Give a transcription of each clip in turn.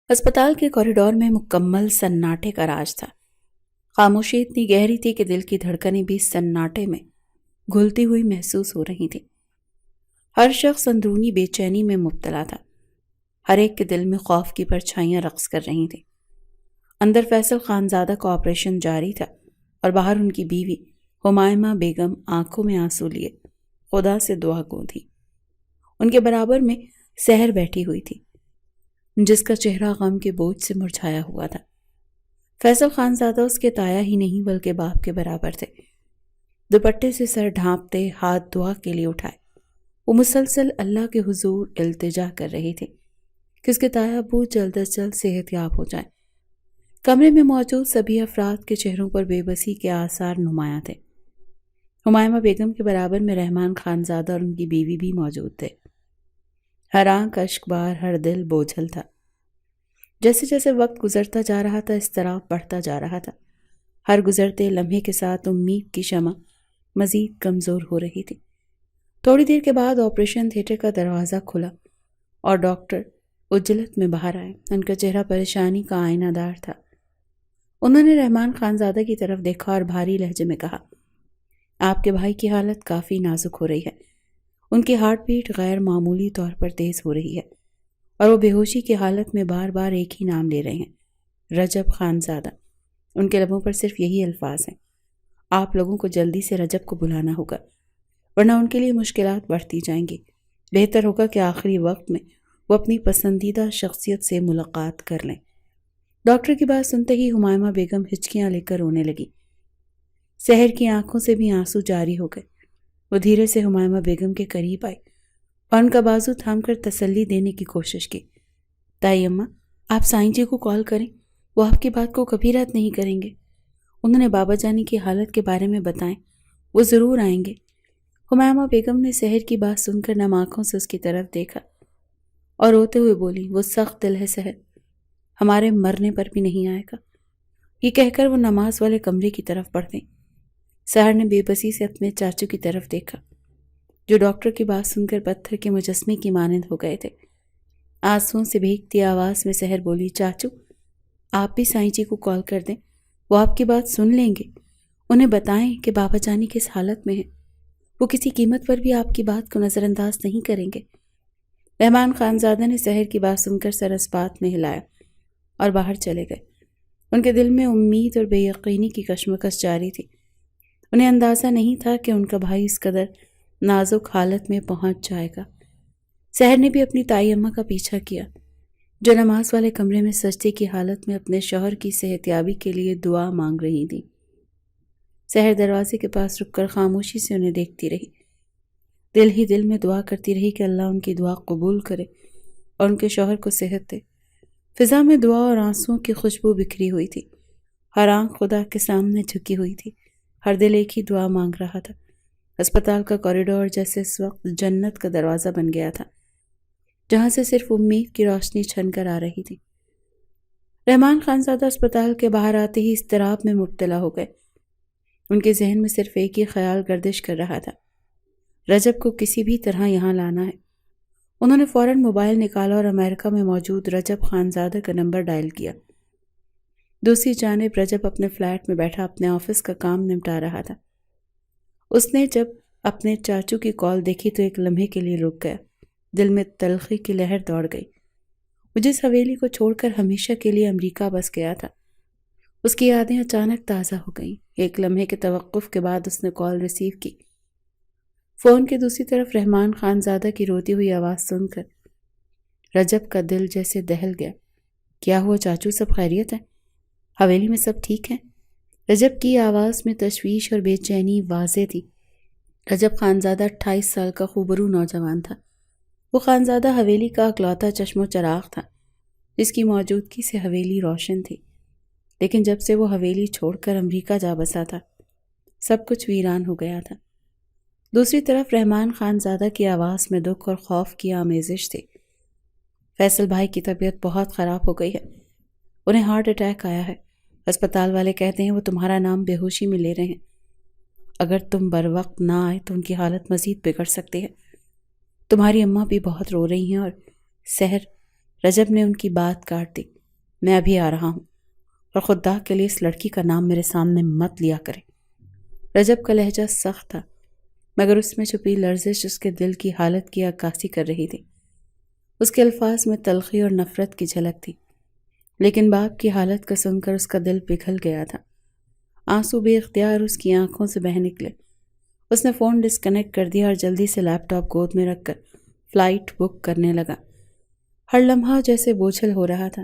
اسپتال کے کوریڈور میں مکمل سناٹے کا راج تھا۔ خاموشی اتنی گہری تھی کہ دل کی دھڑکنیں بھی سناٹے میں گھلتی ہوئی محسوس ہو رہی تھیں۔ ہر شخص اندرونی بے چینی میں مبتلا تھا۔ ہر ایک کے دل میں خوف کی پرچھائیاں رقص کر رہی تھیں۔ اندر فیصل خانزادہ کا آپریشن جاری تھا اور باہر ان کی بیوی ہمائمہ بیگم آنکھوں میں آنسو لیے خدا سے دعا گو تھی۔ ان کے برابر میں سحر بیٹھی ہوئی تھی، جس کا چہرہ غم کے بوجھ سے مرجھایا ہوا تھا۔ فیصل خانزادہ اس کے تایا ہی نہیں بلکہ باپ کے برابر تھے۔ دوپٹے سے سر ڈھانپتے ہاتھ دعا کے لیے اٹھائے، وہ مسلسل اللہ کے حضور التجا کر رہی تھی کہ اس کے تایا ابو جلد از جلد صحت یاب ہو جائیں۔ کمرے میں موجود سبھی افراد کے چہروں پر بے بسی کے آثار نمایاں تھے۔ ہمائمہ بیگم کے برابر میں رحمان خانزادہ اور ان کی بیوی بھی موجود تھے۔ ہر آنکھ اشک بار، ہر دل بوجھل تھا۔ جیسے جیسے وقت گزرتا جا رہا تھا اضطراب بڑھتا جا رہا تھا۔ ہر گزرتے لمحے کے ساتھ امید کی شمع مزید کمزور ہو رہی تھی۔ تھوڑی دیر کے بعد آپریشن تھیٹر کا دروازہ کھلا اور ڈاکٹر عجلت میں باہر آئے۔ ان کا چہرہ پریشانی کا آئینہ دار تھا۔ انہوں نے رحمان خانزادہ کی طرف دیکھا اور بھاری لہجے میں کہا، آپ کے بھائی کی حالت کافی نازک ہو رہی ہے۔ ان کی ہارٹ بیٹ غیر معمولی طور پر تیز ہو رہی ہے اور وہ بے ہوشی کی حالت میں بار بار ایک ہی نام لے رہے ہیں، رجب خانزادہ۔ ان کے لبوں پر صرف یہی الفاظ ہیں۔ آپ لوگوں کو جلدی سے رجب کو بلانا ہوگا ورنہ ان کے لیے مشکلات بڑھتی جائیں گی۔ بہتر ہوگا کہ آخری وقت میں وہ اپنی پسندیدہ شخصیت سے ملاقات کر لیں۔ ڈاکٹر کی بات سنتے ہی ہمائمہ بیگم ہچکیاں لے کر رونے لگی۔ سحر کی آنکھوں سے بھی آنسو جاری ہو گئے۔ وہ دھیرے سے ہمائمہ بیگم کے قریب آئی اور ان کا بازو تھام کر تسلی دینے کی کوشش کی۔ تائی اماں، آپ سائیں جی کو کال کریں، وہ آپ کی بات کو کبھی رد نہیں کریں گے۔ انہوں نے بابا جانی کی حالت کے بارے میں بتائیں، وہ ضرور آئیں گے۔ ہمائمہ بیگم نے سحر کی بات سن کر نم آنکھوں سے اس کی طرف دیکھا اور روتے ہوئے بولی، وہ سخت دل ہے سحر، ہمارے مرنے پر بھی نہیں آئے گا۔ یہ کہہ کر وہ نماز والے کمرے کی طرف بڑھ گئی۔ سحر نے بے بسی سے اپنے چاچو کی طرف دیکھا، جو ڈاکٹر کی بات سن کر پتھر کے مجسمے کی مانند ہو گئے تھے۔ آنسوؤں سے بھیگتی آواز میں سحر بولی، چاچو آپ بھی سائیں جی کو کال کر دیں، وہ آپ کی بات سن لیں گے۔ انہیں بتائیں کہ بابا جانی کس حالت میں ہیں، وہ کسی قیمت پر بھی آپ کی بات کو نظر انداز نہیں کریں گے۔ رحمان خانزادہ نے سحر کی بات سن کر سر اس بات میں ہلایا اور باہر چلے گئے۔ ان کے دل میں امید اور بے یقینی کی کشمکش جاری تھی۔ انہیں اندازہ نہیں تھا کہ ان کا بھائی اس قدر نازک حالت میں پہنچ جائے گا۔ سحر نے بھی اپنی تائی اماں کا پیچھا کیا، جو نماز والے کمرے میں سجدے کی حالت میں اپنے شوہر کی صحت یابی کے لیے دعا مانگ رہی تھی۔ سحر دروازے کے پاس رک کر خاموشی سے انہیں دیکھتی رہی، دل ہی دل میں دعا کرتی رہی کہ اللہ ان کی دعا قبول کرے اور ان کے شوہر کو صحت دے۔ فضا میں دعا اور آنسوؤں کی خوشبو بکھری ہوئی تھی۔ ہر آنکھ خدا کے سامنے جھکی ہوئی تھی، ہر دل ایک ہی دعا مانگ رہا تھا۔ اسپتال کا کوریڈور جیسے اس وقت جنت کا دروازہ بن گیا تھا، جہاں سے صرف امید کی روشنی چھن کر آ رہی تھی۔ رحمان خانزادہ اسپتال کے باہر آتے ہی اضطراب میں مبتلا ہو گئے۔ ان کے ذہن میں صرف ایک ہی خیال گردش کر رہا تھا، رجب کو کسی بھی طرح یہاں لانا ہے۔ انہوں نے فوراً موبائل نکالا اور امریکہ میں موجود رجب خانزادہ کا نمبر ڈائل کیا۔ دوسری جانب رجب اپنے فلیٹ میں بیٹھا اپنے آفس کا کام نمٹا رہا تھا۔ اس نے جب اپنے چاچو کی کال دیکھی تو ایک لمحے کے لیے رک گیا، دل میں تلخی کی لہر دوڑ گئی۔ وہ جس حویلی کو چھوڑ کر ہمیشہ کے لیے امریکہ بس گیا تھا، اس کی یادیں اچانک تازہ ہو گئیں۔ ایک لمحے کے توقف کے بعد اس نے کال ریسیو کی۔ فون کے دوسری طرف رحمان خانزادہ کی روتی ہوئی آواز سن کر رجب کا دل جیسے دہل گیا۔ کیا ہوا چاچو، سب خیریت ہے؟ حویلی میں سب ٹھیک ہیں؟ رجب کی آواز میں تشویش اور بے چینی واضح تھی۔ رجب خانزادہ 28 سال کا خوبرو نوجوان تھا۔ وہ خانزادہ حویلی کا اکلوتا چشم و چراغ تھا، جس کی موجودگی سے حویلی روشن تھی۔ لیکن جب سے وہ حویلی چھوڑ کر امریکہ جا بسا تھا، سب کچھ ویران ہو گیا تھا۔ دوسری طرف رحمان خانزادہ کی آواز میں دکھ اور خوف کی آمیزش تھی۔ فیصل بھائی کی طبیعت بہت خراب ہو گئی ہے، انہیں ہارٹ اٹیک آیا ہے۔ اسپتال والے کہتے ہیں وہ تمہارا نام بے ہوشی میں لے رہے ہیں۔ اگر تم بر وقت نہ آئے تو ان کی حالت مزید بگڑ سکتی ہے۔ تمہاری اماں بھی بہت رو رہی ہیں اور سحر، رجب نے ان کی بات کاٹ دی۔ میں ابھی آ رہا ہوں، اور خدا کے لیے اس لڑکی کا نام میرے سامنے مت لیا کرے۔ رجب کا لہجہ سخت تھا، مگر اس میں چھپی لرزش اس کے دل کی حالت کی عکاسی کر رہی تھی۔ اس کے الفاظ میں تلخی اور نفرت کی جھلک تھی، لیکن باپ کی حالت کا سن کر اس کا دل پگھل گیا تھا۔ آنسو بے اختیار اس کی آنکھوں سے بہہ نکلے۔ اس نے فون ڈسکنیکٹ کر دیا اور جلدی سے لیپ ٹاپ گود میں رکھ کر فلائٹ بک کرنے لگا۔ ہر لمحہ جیسے بوجھل ہو رہا تھا۔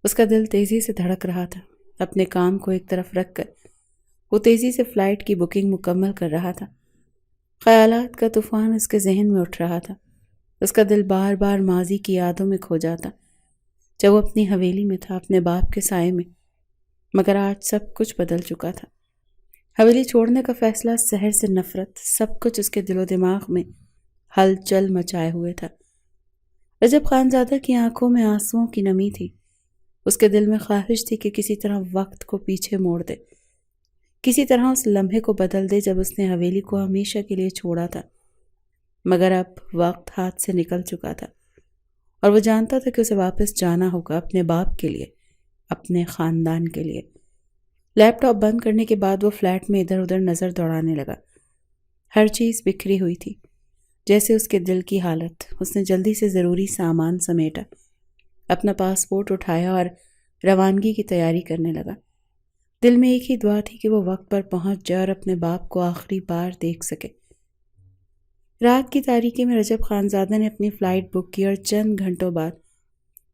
اس کا دل تیزی سے دھڑک رہا تھا۔ اپنے کام کو ایک طرف رکھ کر وہ تیزی سے فلائٹ کی بکنگ مکمل کر رہا تھا۔ خیالات کا طوفان اس کے ذہن میں اٹھ رہا تھا۔ اس کا دل بار بار ماضی کی یادوں میں کھو جاتا، جب وہ اپنی حویلی میں تھا، اپنے باپ کے سائے میں۔ مگر آج سب کچھ بدل چکا تھا۔ حویلی چھوڑنے کا فیصلہ، شہر سے نفرت، سب کچھ اس کے دل و دماغ میں ہلچل مچائے ہوئے تھا۔ رجب خانزادہ کی آنکھوں میں آنسوؤں کی نمی تھی۔ اس کے دل میں خواہش تھی کہ کسی طرح وقت کو پیچھے موڑ دے، کسی طرح اس لمحے کو بدل دے جب اس نے حویلی کو ہمیشہ کے لیے چھوڑا تھا۔ مگر اب وقت ہاتھ سے نکل چکا تھا، اور وہ جانتا تھا کہ اسے واپس جانا ہوگا، اپنے باپ کے لیے، اپنے خاندان کے لیے۔ لیپ ٹاپ بند کرنے کے بعد وہ فلیٹ میں ادھر ادھر نظر دوڑانے لگا۔ ہر چیز بکھری ہوئی تھی، جیسے اس کے دل کی حالت۔ اس نے جلدی سے ضروری سامان سمیٹا، اپنا پاسپورٹ اٹھایا اور روانگی کی تیاری کرنے لگا۔ دل میں ایک ہی دعا تھی کہ وہ وقت پر پہنچ جائے اور اپنے باپ کو آخری بار دیکھ سکے۔ رات کی تاریکی میں رجب خانزادہ نے اپنی فلائٹ بک کی، اور چند گھنٹوں بعد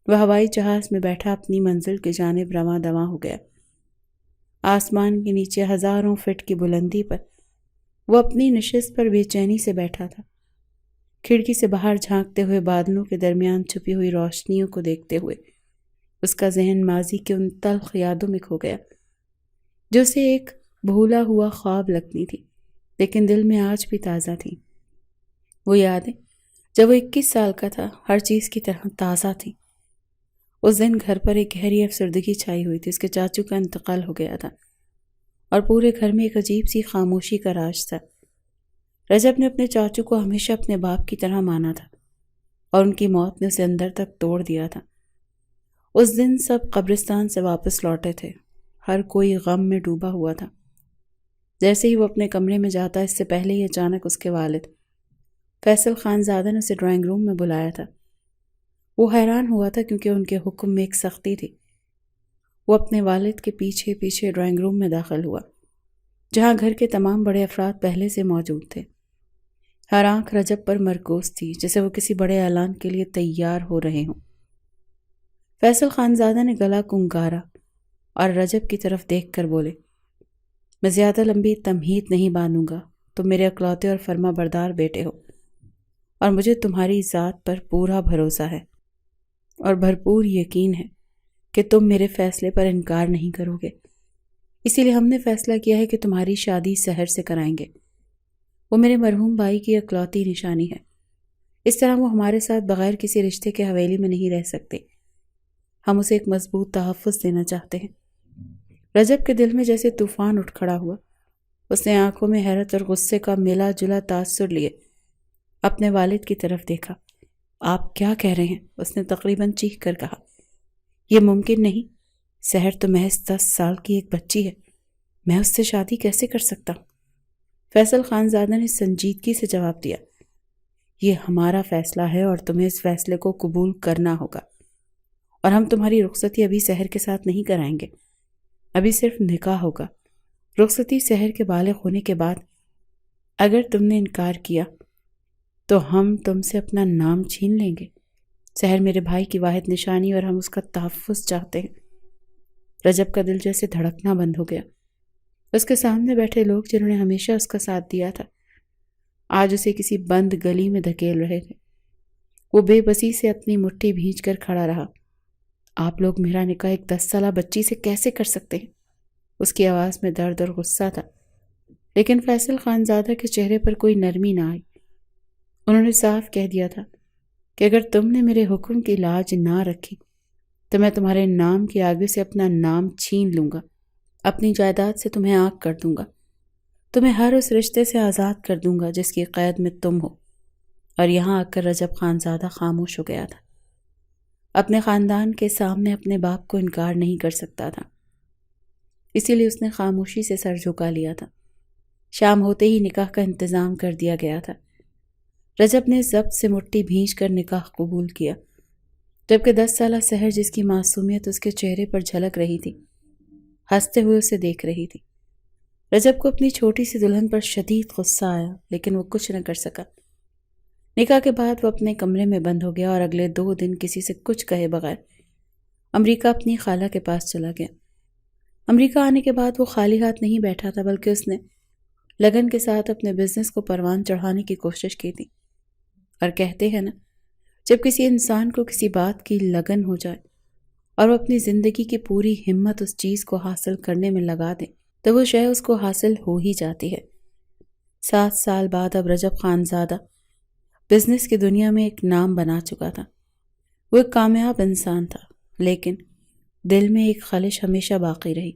وہ ہوائی جہاز میں بیٹھا اپنی منزل کی جانب رواں دواں ہو گیا۔ آسمان کے نیچے ہزاروں فٹ کی بلندی پر وہ اپنی نشست پر بے چینی سے بیٹھا تھا، کھڑکی سے باہر جھانکتے ہوئے بادلوں کے درمیان چھپی ہوئی روشنیوں کو دیکھتے ہوئے۔ اس کا ذہن ماضی کے ان تلخ یادوں میں کھو گیا جو اسے ایک بھولا ہوا خواب لگتی تھی، لیکن دل میں آج بھی تازہ تھی۔ وہ یادیں جب وہ 21 سال کا تھا، ہر چیز کی طرح تازہ تھی۔ اس دن گھر پر ایک گہری افسردگی چھائی ہوئی تھی۔ اس کے چاچو کا انتقال ہو گیا تھا، اور پورے گھر میں ایک عجیب سی خاموشی کا راج تھا۔ رجب نے اپنے چاچو کو ہمیشہ اپنے باپ کی طرح مانا تھا، اور ان کی موت نے اسے اندر تک توڑ دیا تھا۔ اس دن سب قبرستان سے واپس لوٹے تھے، ہر کوئی غم میں ڈوبا ہوا تھا۔ جیسے ہی وہ اپنے کمرے میں جاتا، اس سے پہلے ہی اچانک اس کے والد فیصل خانزادہ نے اسے ڈرائنگ روم میں بلایا تھا۔ وہ حیران ہوا تھا کیونکہ ان کے حکم میں ایک سختی تھی۔ وہ اپنے والد کے پیچھے پیچھے ڈرائنگ روم میں داخل ہوا، جہاں گھر کے تمام بڑے افراد پہلے سے موجود تھے۔ ہر آنکھ رجب پر مرکوز تھی، جیسے وہ کسی بڑے اعلان کے لیے تیار ہو رہے ہوں۔ فیصل خانزادہ نے گلا کنگارا اور رجب کی طرف دیکھ کر بولے، میں زیادہ لمبی تمہید نہیں باندھوں گا، تم میرے اکلوتے اور فرما بردار بیٹے ہو، اور مجھے تمہاری ذات پر پورا بھروسہ ہے اور بھرپور یقین ہے کہ تم میرے فیصلے پر انکار نہیں کرو گے۔ اسی لیے ہم نے فیصلہ کیا ہے کہ تمہاری شادی شہر سے کرائیں گے۔ وہ میرے مرحوم بھائی کی اکلوتی نشانی ہے۔ اس طرح وہ ہمارے ساتھ بغیر کسی رشتے کے حویلی میں نہیں رہ سکتے۔ ہم اسے ایک مضبوط تحفظ دینا چاہتے ہیں۔ رجب کے دل میں جیسے طوفان اٹھ کھڑا ہوا۔ اس نے آنکھوں میں حیرت اور غصے کا ملا جلا تاثر لیے اپنے والد کی طرف دیکھا۔ آپ کیا کہہ رہے ہیں؟ اس نے تقریباً چیخ کر کہا۔ یہ ممکن نہیں، سحر تو محض 10 سال کی ایک بچی ہے، میں اس سے شادی کیسے کر سکتا ہوں؟ فیصل خانزادہ نے سنجیدگی سے جواب دیا، یہ ہمارا فیصلہ ہے اور تمہیں اس فیصلے کو قبول کرنا ہوگا، اور ہم تمہاری رخصتی ابھی سحر کے ساتھ نہیں کرائیں گے، ابھی صرف نکاح ہوگا۔ رخصتی سحر کے بالغ ہونے کے بعد اگر تم نے انکار کیا تو ہم تم سے اپنا نام چھین لیں گے۔ سحر میرے بھائی کی واحد نشانی اور ہم اس کا تحفظ چاہتے ہیں۔ رجب کا دل جیسے دھڑکنا بند ہو گیا۔ اس کے سامنے بیٹھے لوگ جنہوں نے ہمیشہ اس کا ساتھ دیا تھا، آج اسے کسی بند گلی میں دھکیل رہے تھے۔ وہ بے بسی سے اپنی مٹھی بھینچ کر کھڑا رہا۔ آپ لوگ میرا نکاح ایک 10 سالہ بچی سے کیسے کر سکتے ہیں؟ اس کی آواز میں درد اور غصہ تھا، لیکن فیصل خانزادہ کے چہرے پر کوئی نرمی نہ آئی۔ انہوں نے صاف کہہ دیا تھا کہ اگر تم نے میرے حکم کی لاج نہ رکھی تو میں تمہارے نام کے آگے سے اپنا نام چھین لوں گا، اپنی جائیداد سے تمہیں آگ کر دوں گا، تمہیں ہر اس رشتے سے آزاد کر دوں گا جس کی قید میں تم ہو۔ اور یہاں آ کر رجب خانزادہ خاموش ہو گیا تھا۔ اپنے خاندان کے سامنے اپنے باپ کو انکار نہیں کر سکتا تھا، اسی لیے اس نے خاموشی سے سر جھکا لیا تھا۔ شام ہوتے ہی نکاح کا انتظام کر دیا گیا تھا۔ رجب نے ضبط سے مٹھی بھینچ کر نکاح قبول کیا، جبکہ 10 سالہ سحر، جس کی معصومیت اس کے چہرے پر جھلک رہی تھی، ہنستے ہوئے اسے دیکھ رہی تھی۔ رجب کو اپنی چھوٹی سی دلہن پر شدید غصہ آیا، لیکن وہ کچھ نہ کر سکا۔ نکاح کے بعد وہ اپنے کمرے میں بند ہو گیا اور اگلے 2 دن کسی سے کچھ کہے بغیر امریکہ اپنی خالہ کے پاس چلا گیا۔ امریکہ آنے کے بعد وہ خالی ہاتھ نہیں بیٹھا تھا، بلکہ اس نے لگن کے ساتھ اپنے بزنس کو پروان چڑھانے کی کوشش کی تھی۔ اور کہتے ہیں نا، جب کسی انسان کو کسی بات کی لگن ہو جائے اور وہ اپنی زندگی کی پوری ہمت اس چیز کو حاصل کرنے میں لگا دے تو وہ شے اس کو حاصل ہو ہی جاتی ہے۔ 7 سال بعد اب رجب خانزادہ بزنس کی دنیا میں ایک نام بنا چکا تھا۔ وہ ایک کامیاب انسان تھا، لیکن دل میں ایک خلش ہمیشہ باقی رہی۔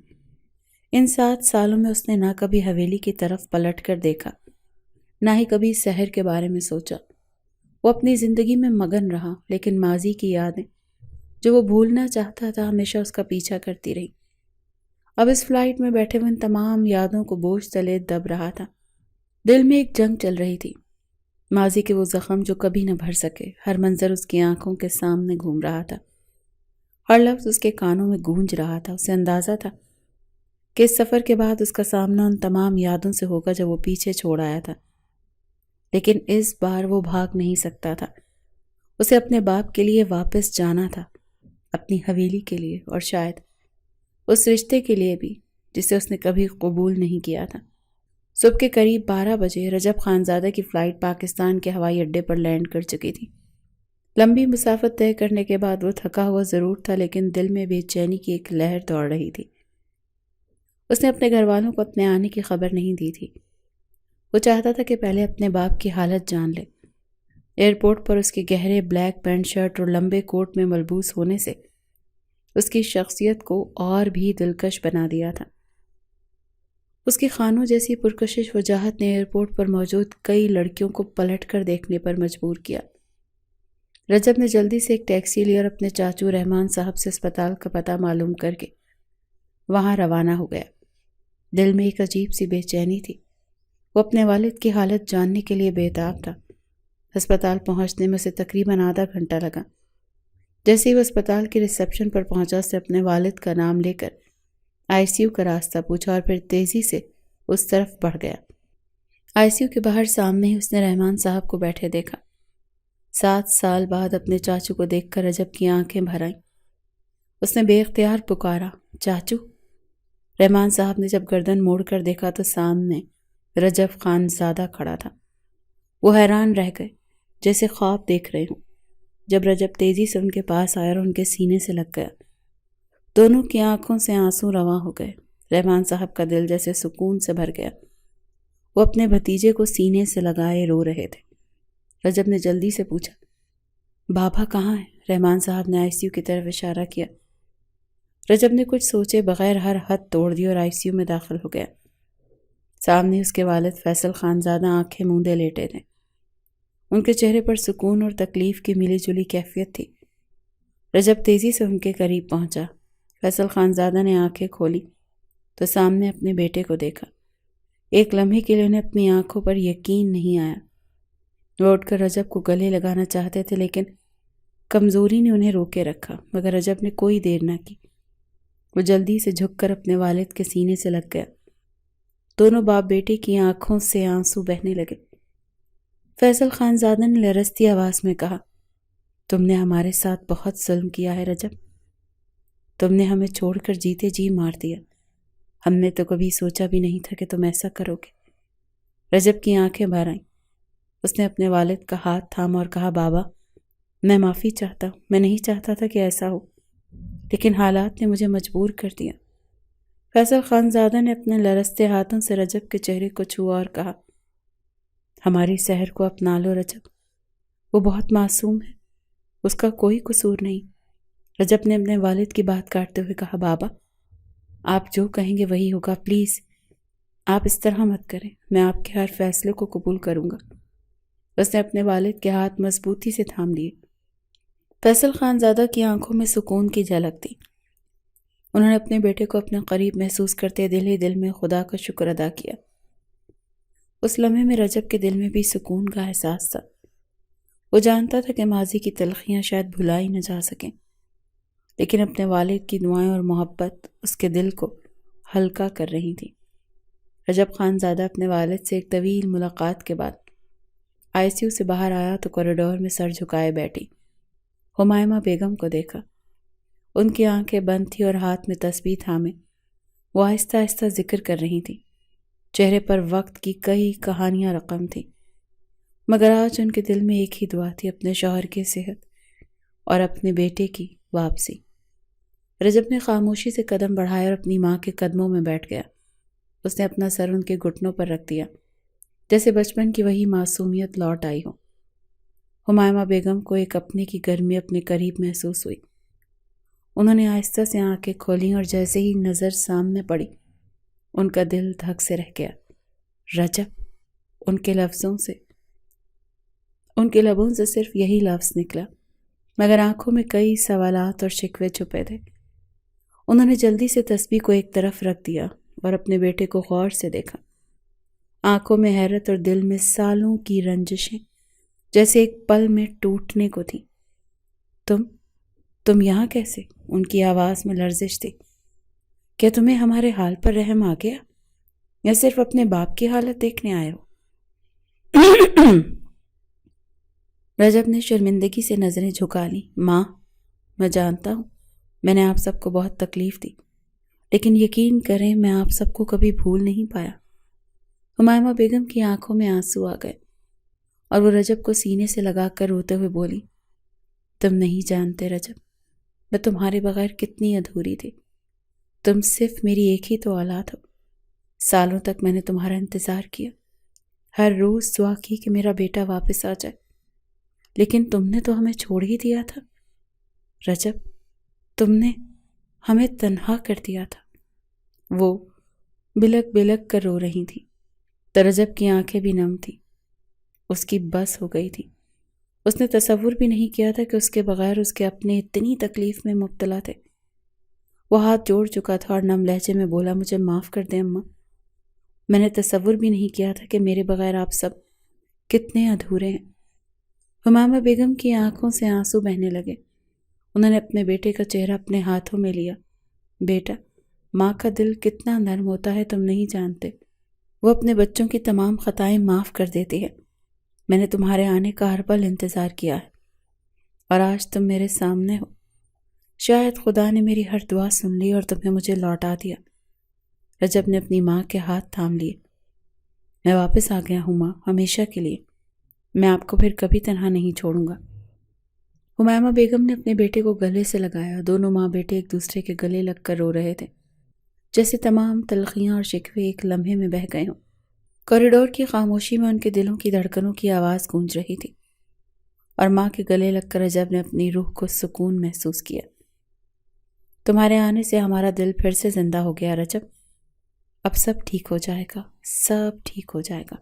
ان 7 سالوں میں اس نے نہ کبھی حویلی کی طرف پلٹ کر دیکھا، نہ ہی کبھی سحر کے بارے میں سوچا۔ وہ اپنی زندگی میں مگن رہا، لیکن ماضی کی یادیں جو وہ بھولنا چاہتا تھا ہمیشہ اس کا پیچھا کرتی رہی۔ اب اس فلائٹ میں بیٹھے وہ ان تمام یادوں کو بوجھ تلے دب رہا تھا۔ دل میں ایک جنگ چل رہی تھی۔ ماضی کے وہ زخم جو کبھی نہ بھر سکے، ہر منظر اس کی آنکھوں کے سامنے گھوم رہا تھا، ہر لفظ اس کے کانوں میں گونج رہا تھا۔ اسے اندازہ تھا کہ اس سفر کے بعد اس کا سامنا ان تمام یادوں سے ہوگا جو وہ پیچھے چھوڑ آیا تھا، لیکن اس بار وہ بھاگ نہیں سکتا تھا۔ اسے اپنے باپ کے لیے واپس جانا تھا، اپنی حویلی کے لیے، اور شاید اس رشتے کے لیے بھی جسے اس نے کبھی قبول نہیں کیا تھا۔ صبح کے قریب 12 بجے رجب خانزادہ کی فلائٹ پاکستان کے ہوائی اڈے پر لینڈ کر چکی تھی۔ لمبی مسافت طے کرنے کے بعد وہ تھکا ہوا ضرور تھا، لیکن دل میں بے چینی کی ایک لہر دوڑ رہی تھی۔ اس نے اپنے گھر والوں کو اپنے آنے کی خبر نہیں دی تھی۔ وہ چاہتا تھا کہ پہلے اپنے باپ کی حالت جان لے۔ ایئرپورٹ پر اس کے گہرے بلیک پینٹ شرٹ اور لمبے کوٹ میں ملبوس ہونے سے اس کی شخصیت کو اور بھی دلکش بنا دیا تھا۔ اس کی خانوں جیسی پرکشش وجاہت نے ایئرپورٹ پر موجود کئی لڑکیوں کو پلٹ کر دیکھنے پر مجبور کیا۔ رجب نے جلدی سے ایک ٹیکسی لی اور اپنے چاچو رحمان صاحب سے اسپتال کا پتہ معلوم کر کے وہاں روانہ ہو گیا۔ دل میں ایک عجیب سی بے چینی تھی۔ وہ اپنے والد کی حالت جاننے کے لیے بےتاب تھا۔ ہسپتال پہنچنے میں اسے تقریباً آدھا گھنٹہ لگا۔ جیسے ہی وہ اسپتال کی ریسیپشن پر پہنچا، اسے اپنے والد کا نام لے کر ICU کا راستہ پوچھا اور پھر تیزی سے اس طرف بڑھ گیا۔ ICU کے باہر سامنے ہی اس نے رحمان صاحب کو بیٹھے دیکھا۔ 7 سال بعد اپنے چاچو کو دیکھ کر رجب کی آنکھیں بھر آئیں۔ اس نے بے اختیار پکارا، چاچو۔ رحمان صاحب نے جب گردن موڑ کر دیکھا تو سامنے رجب خانزادہ کھڑا تھا۔ وہ حیران رہ گئے، جیسے خواب دیکھ رہے ہوں۔ جب رجب تیزی سے ان کے پاس آیا اور ان کے سینے سے لگ گیا، دونوں کی آنکھوں سے آنسو رواں ہو گئے۔ رحمان صاحب کا دل جیسے سکون سے بھر گیا۔ وہ اپنے بھتیجے کو سینے سے لگائے رو رہے تھے۔ رجب نے جلدی سے پوچھا، بابا کہاں ہے؟ رحمان صاحب نے ICU کی طرف اشارہ کیا۔ رجب نے کچھ سوچے بغیر ہر حد توڑ دی اور ICU میں داخل ہو گیا۔ سامنے اس کے والد فیصل خانزادہ آنکھیں موندے لیٹے تھے۔ ان کے چہرے پر سکون اور تکلیف کی ملی جلی کیفیت تھی۔ رجب تیزی سے ان کے قریب پہنچا۔ فیصل خانزادہ نے آنکھیں کھولی تو سامنے اپنے بیٹے کو دیکھا۔ ایک لمحے کے لیے انہیں اپنی آنکھوں پر یقین نہیں آیا۔ وہ اٹھ کر رجب کو گلے لگانا چاہتے تھے، لیکن کمزوری نے انہیں روکے رکھا، مگر رجب نے کوئی دیر نہ کی۔ وہ جلدی سے جھک کر اپنے والد کے سینے سے لگ گیا۔ دونوں باپ بیٹے کی آنکھوں سے آنسو بہنے لگے۔ فیصل خانزادہ نے لرزتی آواز میں کہا، تم نے ہمارے ساتھ بہت ظلم کیا ہے رجب۔ تم نے ہمیں چھوڑ کر جیتے جی مار دیا۔ ہم نے تو کبھی سوچا بھی نہیں تھا کہ تم ایسا کرو گے۔ رجب کی آنکھیں بھر آئیں۔ اس نے اپنے والد کا ہاتھ تھاما اور کہا، بابا میں معافی چاہتا ہوں، میں نہیں چاہتا تھا کہ ایسا ہو، لیکن حالات نے مجھے مجبور کر دیا۔ فیصل خانزادہ نے اپنے لرزتے ہاتھوں سے رجب کے چہرے کو چھوا اور کہا، ہماری سحر کو اپنا لو رجب، وہ بہت معصوم ہے، اس کا کوئی قصور نہیں۔ رجب نے اپنے والد کی بات کاٹتے ہوئے کہا، بابا آپ جو کہیں گے وہی ہوگا، پلیز آپ اس طرح مت کریں، میں آپ کے ہر فیصلے کو قبول کروں گا۔ اس نے اپنے والد کے ہاتھ مضبوطی سے تھام لیے۔ فیصل خان زادہ کی آنکھوں میں سکون کی جھلک تھی۔ انہوں نے اپنے بیٹے کو اپنے قریب محسوس کرتے دل ہی دل میں خدا کا شکر ادا کیا۔ اس لمحے میں رجب کے دل میں بھی سکون کا احساس تھا۔ وہ جانتا تھا کہ ماضی کی تلخیاں شاید بھلائی نہ جا سکیں، لیکن اپنے والد کی دعائیں اور محبت اس کے دل کو ہلکا کر رہی تھی۔ رجب خان زادہ اپنے والد سے ایک طویل ملاقات کے بعد ICU سے باہر آیا تو کوریڈور میں سر جھکائے بیٹھی ہمائمہ بیگم کو دیکھا۔ ان کی آنکھیں بند تھی اور ہاتھ میں تسبیح تھامے وہ آہستہ آہستہ ذکر کر رہی تھی۔ چہرے پر وقت کی کئی کہانیاں رقم تھیں، مگر آج ان کے دل میں ایک ہی دعا تھی، اپنے شوہر کی صحت اور اپنے بیٹے کی واپسی۔ رجب نے خاموشی سے قدم بڑھائے اور اپنی ماں کے قدموں میں بیٹھ گیا۔ اس نے اپنا سر ان کے گھٹنوں پر رکھ دیا، جیسے بچپن کی وہی معصومیت لوٹ آئی ہو۔ ہمائمہ بیگم کو ایک اپنے کی گرمی اپنے قریب محسوس ہوئی۔ انہوں نے آہستہ سے آنکھیں کھولیں اور جیسے ہی نظر سامنے پڑی، ان کا دل دھک سے رہ گیا۔ رجب، ان کے لبوں سے صرف یہی لفظ نکلا، مگر آنکھوں میں کئی سوالات اور شکوے چھپے تھے۔ انہوں نے جلدی سے تسبیح کو ایک طرف رکھ دیا اور اپنے بیٹے کو غور سے دیکھا۔ آنکھوں میں حیرت اور دل میں سالوں کی رنجشیں جیسے ایک پل میں ٹوٹنے کو تھی۔ تم یہاں کیسے؟ ان کی آواز میں لرزش تھی۔ کیا تمہیں ہمارے حال پر رحم آ گیا یا صرف اپنے باپ کی حالت دیکھنے آئے ہو؟ رجب نے شرمندگی سے نظریں جھکا لی۔ ماں، میں جانتا ہوں میں نے آپ سب کو بہت تکلیف دی، لیکن یقین کریں میں آپ سب کو کبھی بھول نہیں پایا۔ ہمائمہ بیگم کی آنکھوں میں آنسو آ گئے اور وہ رجب کو سینے سے لگا کر روتے ہوئے بولی، تم نہیں جانتے رجب، میں تمہارے بغیر کتنی ادھوری تھی۔ تم صرف میری ایک ہی تو اولاد ہو۔ سالوں تک میں نے تمہارا انتظار کیا، ہر روز دعا کی کہ میرا بیٹا واپس آ جائے، لیکن تم نے تو ہمیں چھوڑ ہی دیا تھا رجب، تم نے ہمیں تنہا کر دیا تھا۔ وہ بلک بلک کر رو رہی تھی۔ رجب کی آنکھیں بھی نم تھی، اس کی بس ہو گئی تھی۔ اس نے تصور بھی نہیں کیا تھا کہ اس کے بغیر اس کے اپنے اتنی تکلیف میں مبتلا تھے۔ وہ ہاتھ جوڑ چکا تھا اور نم لہجے میں بولا، مجھے معاف کر دیں اماں، میں نے تصور بھی نہیں کیا تھا کہ میرے بغیر آپ سب کتنے ادھورے ہیں۔ ہمائمہ بیگم کی آنکھوں سے آنسو بہنے لگے۔ انہوں نے اپنے بیٹے کا چہرہ اپنے ہاتھوں میں لیا۔ بیٹا، ماں کا دل کتنا نرم ہوتا ہے تم نہیں جانتے، وہ اپنے بچوں کی تمام خطائیں معاف کر دیتی ہے۔ میں نے تمہارے آنے کا ہر پل انتظار کیا ہے اور آج تم میرے سامنے ہو۔ شاید خدا نے میری ہر دعا سن لی اور تمہیں مجھے لوٹا دیا۔ رجب نے اپنی ماں کے ہاتھ تھام لیے۔ میں واپس آ گیا ہوں ماں، ہمیشہ کے لیے۔ میں آپ کو پھر کبھی تنہا نہیں چھوڑوں گا۔ ہمائمہ بیگم نے اپنے بیٹے کو گلے سے لگایا۔ دونوں ماں بیٹے ایک دوسرے کے گلے لگ کر رو رہے تھے، جیسے تمام تلخیاں اور شکوے ایک لمحے میں بہہ گئے ہوں۔ کوریڈور کی خاموشی میں ان کے دلوں کی دھڑکنوں کی آواز گونج رہی تھی، اور ماں کے گلے لگ کر رجب نے اپنی روح کو سکون محسوس کیا۔ تمہارے آنے سے ہمارا دل پھر سے زندہ ہو گیا رجب، اب سب ٹھیک ہو جائے گا، سب ٹھیک ہو جائے گا،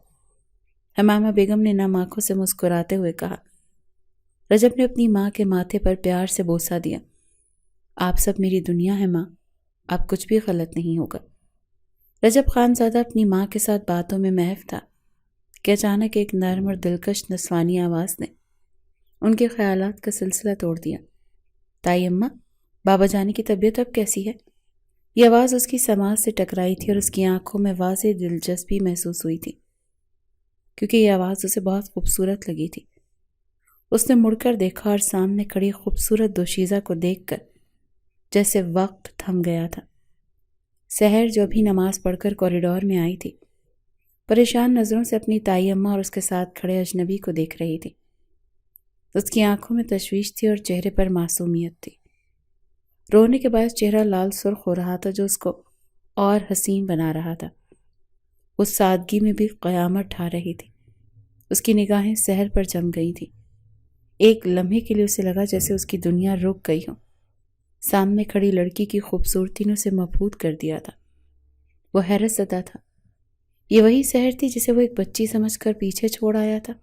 ہمائمہ بیگم نے نم آنکھوں سے مسکراتے ہوئے کہا۔ رجب نے اپنی ماں کے ماتھے پر پیار سے بوسہ دیا۔ آپ سب میری دنیا ہے ماں، اب کچھ بھی غلط نہیں ہوگا۔ رجب خان زادہ اپنی ماں کے ساتھ باتوں میں محو تھا کہ اچانک ایک نرم اور دلکش نسوانی آواز نے ان کے خیالات کا سلسلہ توڑ دیا۔ تائی اماں، بابا جانی کی طبیعت اب کیسی ہے؟ یہ آواز اس کی سماعت سے ٹکرائی تھی اور اس کی آنکھوں میں واضح دلچسپی محسوس ہوئی تھی، کیونکہ یہ آواز اسے بہت خوبصورت لگی تھی۔ اس نے مڑ کر دیکھا اور سامنے کھڑی خوبصورت دوشیزہ کو دیکھ کر جیسے وقت تھم گیا تھا۔ سحر جو بھی نماز پڑھ کر کوریڈور میں آئی تھی، پریشان نظروں سے اپنی تائی اماں اور اس کے ساتھ کھڑے اجنبی کو دیکھ رہی تھی۔ اس کی آنکھوں میں تشویش تھی اور چہرے پر معصومیت تھی۔ رونے کے باعث چہرہ لال سرخ ہو رہا تھا، جو اس کو اور حسین بنا رہا تھا۔ اس سادگی میں بھی قیامت ڈھا رہی تھی۔ اس کی نگاہیں سحر پر جم گئی تھی۔ ایک لمحے کے لیے اسے لگا جیسے اس کی دنیا رک گئی ہو۔ سامنے کھڑی لڑکی کی خوبصورتی نے اسے مبہوت کر دیا تھا۔ وہ حیرت زدہ تھا۔ یہ وہی سحر تھی جسے وہ ایک بچی سمجھ کر پیچھے چھوڑ آیا تھا۔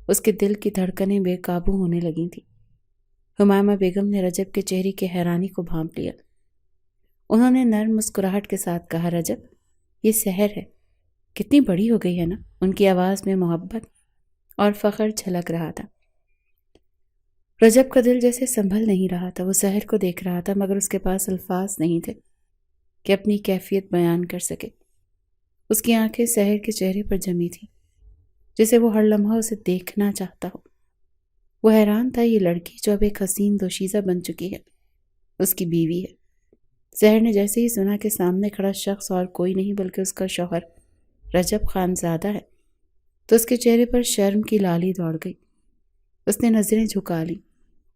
اس کے دل کی دھڑکنیں بے قابو ہونے لگی تھیں۔ ہمامہ بیگم نے رجب کے چہرے کی حیرانی کو بھانپ لیا۔ انہوں نے نرم مسکراہٹ کے ساتھ کہا، رجب، یہ سحر ہے، کتنی بڑی ہو گئی ہے نا۔ ان کی آواز میں محبت اور فخر جھلک رہا تھا۔ رجب کا دل جیسے سنبھل نہیں رہا تھا، وہ سحر کو دیکھ رہا تھا مگر اس کے پاس الفاظ نہیں تھے کہ اپنی کیفیت بیان کر سکے۔ اس کی آنکھیں سحر کے چہرے پر جمی تھیں، جسے وہ ہر لمحہ اسے دیکھنا چاہتا ہو۔ وہ حیران تھا، یہ لڑکی جو اب ایک حسین دوشیزہ بن چکی ہے، اس کی بیوی ہے۔ سحر نے جیسے ہی سنا کہ سامنے کھڑا شخص اور کوئی نہیں بلکہ اس کا شوہر رجب خانزادہ ہے، تو اس کے چہرے پر شرم کی لالی دوڑ گئی۔ اس نے نظریں جھکا لیں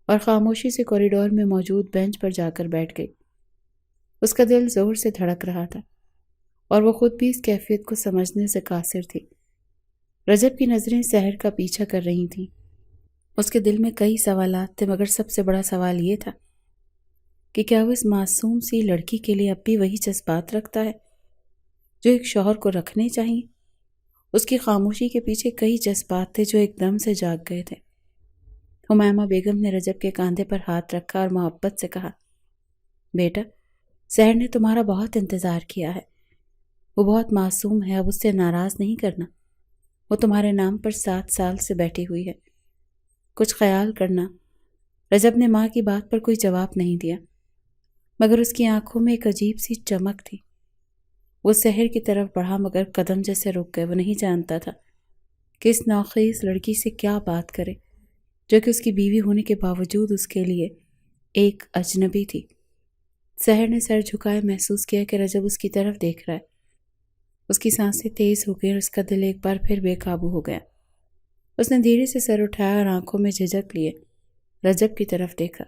اور خاموشی سے کوریڈور میں موجود بینچ پر جا کر بیٹھ گئی۔ اس کا دل زور سے دھڑک رہا تھا اور وہ خود بھی اس کیفیت کو سمجھنے سے قاصر تھی۔ رجب کی نظریں سحر کا پیچھا کر رہی تھیں۔ اس کے دل میں کئی سوالات تھے مگر سب سے بڑا سوال یہ تھا کہ کیا وہ اس معصوم سی لڑکی کے لیے اب بھی وہی جذبات رکھتا ہے جو ایک شوہر کو رکھنے چاہیے؟ اس کی خاموشی کے پیچھے کئی جذبات تھے جو ایک دم سے جاگ گئے تھے۔ ہمامہ بیگم نے رجب کے کاندھے پر ہاتھ رکھا اور محبت سے کہا، بیٹا، سحر نے تمہارا بہت انتظار کیا ہے۔ وہ بہت معصوم ہے، اب اس سے ناراض نہیں کرنا۔ وہ تمہارے نام پر 7 سال سے بیٹھی ہوئی ہے، کچھ خیال کرنا۔ رجب نے ماں کی بات پر کوئی جواب نہیں دیا مگر اس کی آنکھوں میں ایک عجیب سی چمک تھی۔ وہ سحر کی طرف بڑھا مگر قدم جیسے رک گئے۔ وہ نہیں جانتا تھا کہ اس نوخیز لڑکی سے کیا بات کرے جو کہ اس کی بیوی ہونے کے باوجود اس کے لیے ایک اجنبی تھی۔ سحر نے سر جھکائے محسوس کیا کہ رجب اس کی طرف دیکھ رہا ہے۔ اس کی سانسیں تیز ہو گئی اور اس کا دل ایک بار پھر بے قابو ہو گیا۔ اس نے دھیرے سے سر اٹھایا اور آنکھوں میں جھجک لیے رجب کی طرف دیکھا۔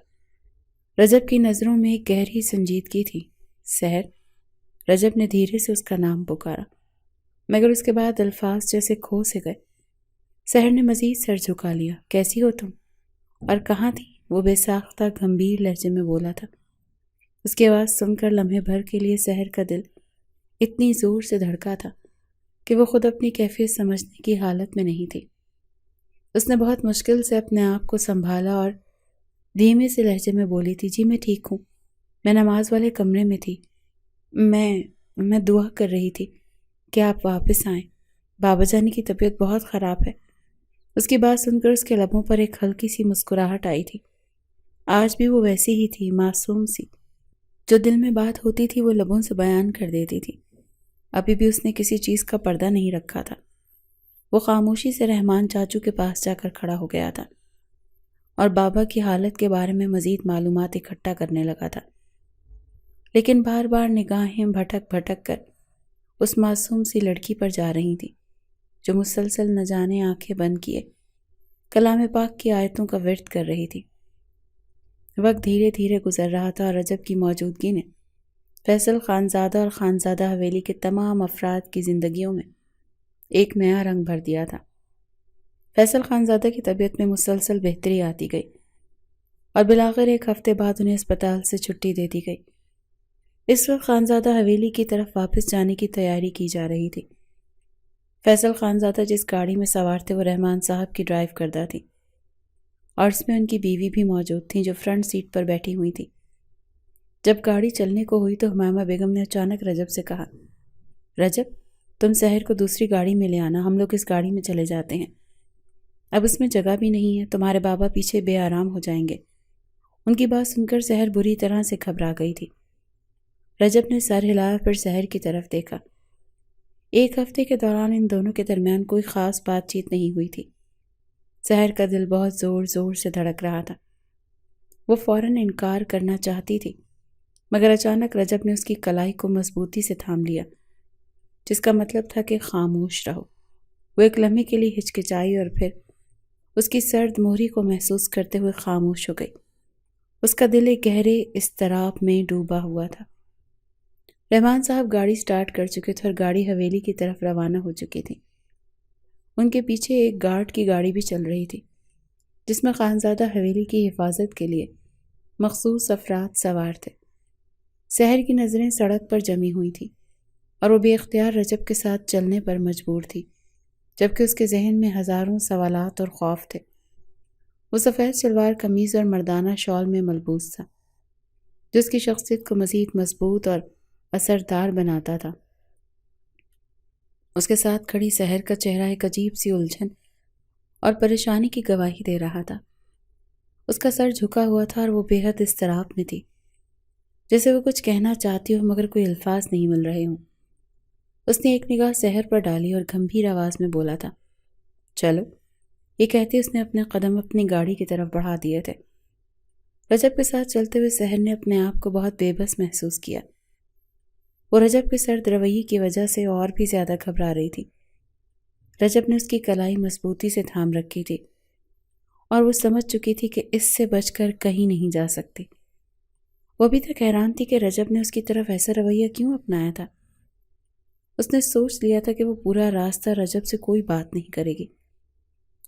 رجب کی نظروں میں ایک گہری سنجیدگی تھی۔ سحر، رجب نے دھیرے سے اس کا نام پکارا مگر اس کے بعد الفاظ جیسے کھو سے گئے۔ سحر نے مزید سر جھکا لیا۔ کیسی ہو تم؟ اور کہاں تھی؟ وہ بے ساختہ گمبھیر لہجے میں بولا تھا۔ اس کی آواز سن کر لمحے بھر کے لیے سحر کا دل اتنی زور سے دھڑکا تھا کہ وہ خود اپنی کیفیت سمجھنے کی حالت میں نہیں تھی۔ اس نے بہت مشکل سے اپنے آپ کو سنبھالا اور دھیمے سے لہجے میں بولی تھی، جی میں ٹھیک ہوں، میں نماز والے کمرے میں تھی، میں دعا کر رہی تھی کہ آپ واپس آئیں، بابا جانی کی طبیعت بہت خراب ہے۔ اس کی بات سن کر اس کے لبوں پر ایک ہلکی سی مسکراہٹ آئی تھی۔ آج بھی وہ ویسی ہی تھی، معصوم سی، جو دل میں بات ہوتی تھی وہ لبوں سے بیان کر دیتی تھی۔ ابھی بھی اس نے کسی چیز کا پردہ نہیں رکھا تھا۔ وہ خاموشی سے رحمان چاچو کے پاس جا کر کھڑا ہو گیا تھا اور بابا کی حالت کے بارے میں مزید معلومات اکٹھا کرنے لگا تھا، لیکن بار بار نگاہیں بھٹک بھٹک کر اس معصوم سی لڑکی پر جا رہی تھی جو مسلسل نہ جانے آنکھیں بند کیے کلام پاک کی آیتوں کا ورد کر رہی تھی۔ وقت دھیرے دھیرے گزر رہا تھا اور رجب کی موجودگی نے فیصل خانزادہ اور خانزادہ حویلی کے تمام افراد کی زندگیوں میں ایک نیا رنگ بھر دیا تھا۔ فیصل خانزادہ کی طبیعت میں مسلسل بہتری آتی گئی اور بالآخر ایک ہفتے بعد انہیں اسپتال سے چھٹی دے دی گئی۔ اس وقت خانزادہ حویلی کی طرف واپس جانے کی تیاری کی جا رہی تھی۔ فیصل خانزادہ جس گاڑی میں سوار تھے وہ رحمان صاحب کی ڈرائیو کردہ تھی اور اس میں ان کی بیوی بھی موجود تھیں جو فرنٹ سیٹ پر بیٹھی ہوئی تھی۔ جب گاڑی چلنے کو ہوئی تو ہمامہ بیگم نے اچانک رجب سے کہا، رجب، تم سحر کو دوسری گاڑی میں لے آنا، ہم لوگ اس گاڑی میں چلے جاتے ہیں، اب اس میں جگہ بھی نہیں ہے، تمہارے بابا پیچھے بے آرام ہو جائیں گے۔ ان کی بات سن کر سحر بری طرح سے گھبرا گئی تھی۔ رجب نے سر ہلایا پھر سحر کی طرف دیکھا۔ ایک ہفتے کے دوران ان دونوں کے درمیان کوئی خاص بات چیت نہیں ہوئی تھی۔ سحر کا دل بہت زور زور سے دھڑک رہا تھا۔ وہ فوراً انکار کرنا چاہتی تھی مگر اچانک رجب نے اس کی کلائی کو مضبوطی سے تھام لیا، جس کا مطلب تھا کہ خاموش رہو۔ وہ ایک لمحے کے لیے ہچکچائی اور پھر اس کی سرد مہری کو محسوس کرتے ہوئے خاموش ہو گئی۔ اس کا دل ایک گہرے اضطراب میں ڈوبا ہوا تھا۔ رحمان صاحب گاڑی سٹارٹ کر چکے تھے اور گاڑی حویلی کی طرف روانہ ہو چکی تھی۔ ان کے پیچھے ایک گارڈ کی گاڑی بھی چل رہی تھی جس میں خانزادہ حویلی کی حفاظت کے لیے مخصوص افراد سوار تھے۔ سحر کی نظریں سڑک پر جمی ہوئی تھیں اور وہ بے اختیار رجب کے ساتھ چلنے پر مجبور تھی، جبکہ اس کے ذہن میں ہزاروں سوالات اور خوف تھے۔ وہ سفید شلوار قمیض اور مردانہ شال میں ملبوس تھا، جو اس کی شخصیت کو مزید مضبوط اور اثردار بناتا تھا۔ اس کے ساتھ کھڑی سحر کا چہرہ ایک عجیب سی الجھن اور پریشانی کی گواہی دے رہا تھا۔ اس کا سر جھکا ہوا تھا اور وہ بے حد اضطراب میں تھی، جیسے وہ کچھ کہنا چاہتی ہو مگر کوئی الفاظ نہیں مل رہے ہوں۔ اس نے ایک نگاہ سحر پر ڈالی اور گمبھیر آواز میں بولا تھا، چلو۔ یہ کہتے اس نے اپنے قدم اپنی گاڑی کی طرف بڑھا دیے تھے۔ رجب کے ساتھ چلتے ہوئے سحر نے اپنے آپ کو بہت بے بس محسوس کیا۔ وہ رجب کے سرد رویے کی وجہ سے اور بھی زیادہ گھبرا رہی تھی۔ رجب نے اس کی کلائی مضبوطی سے تھام رکھی تھی اور وہ سمجھ چکی تھی کہ اس سے بچ کر کہیں نہیں جا سکتی۔ وہ ابھی تک حیران تھی کہ رجب نے اس کی طرف ایسا رویہ کیوں اپنایا تھا۔ اس نے سوچ لیا تھا کہ وہ پورا راستہ رجب سے کوئی بات نہیں کرے گی،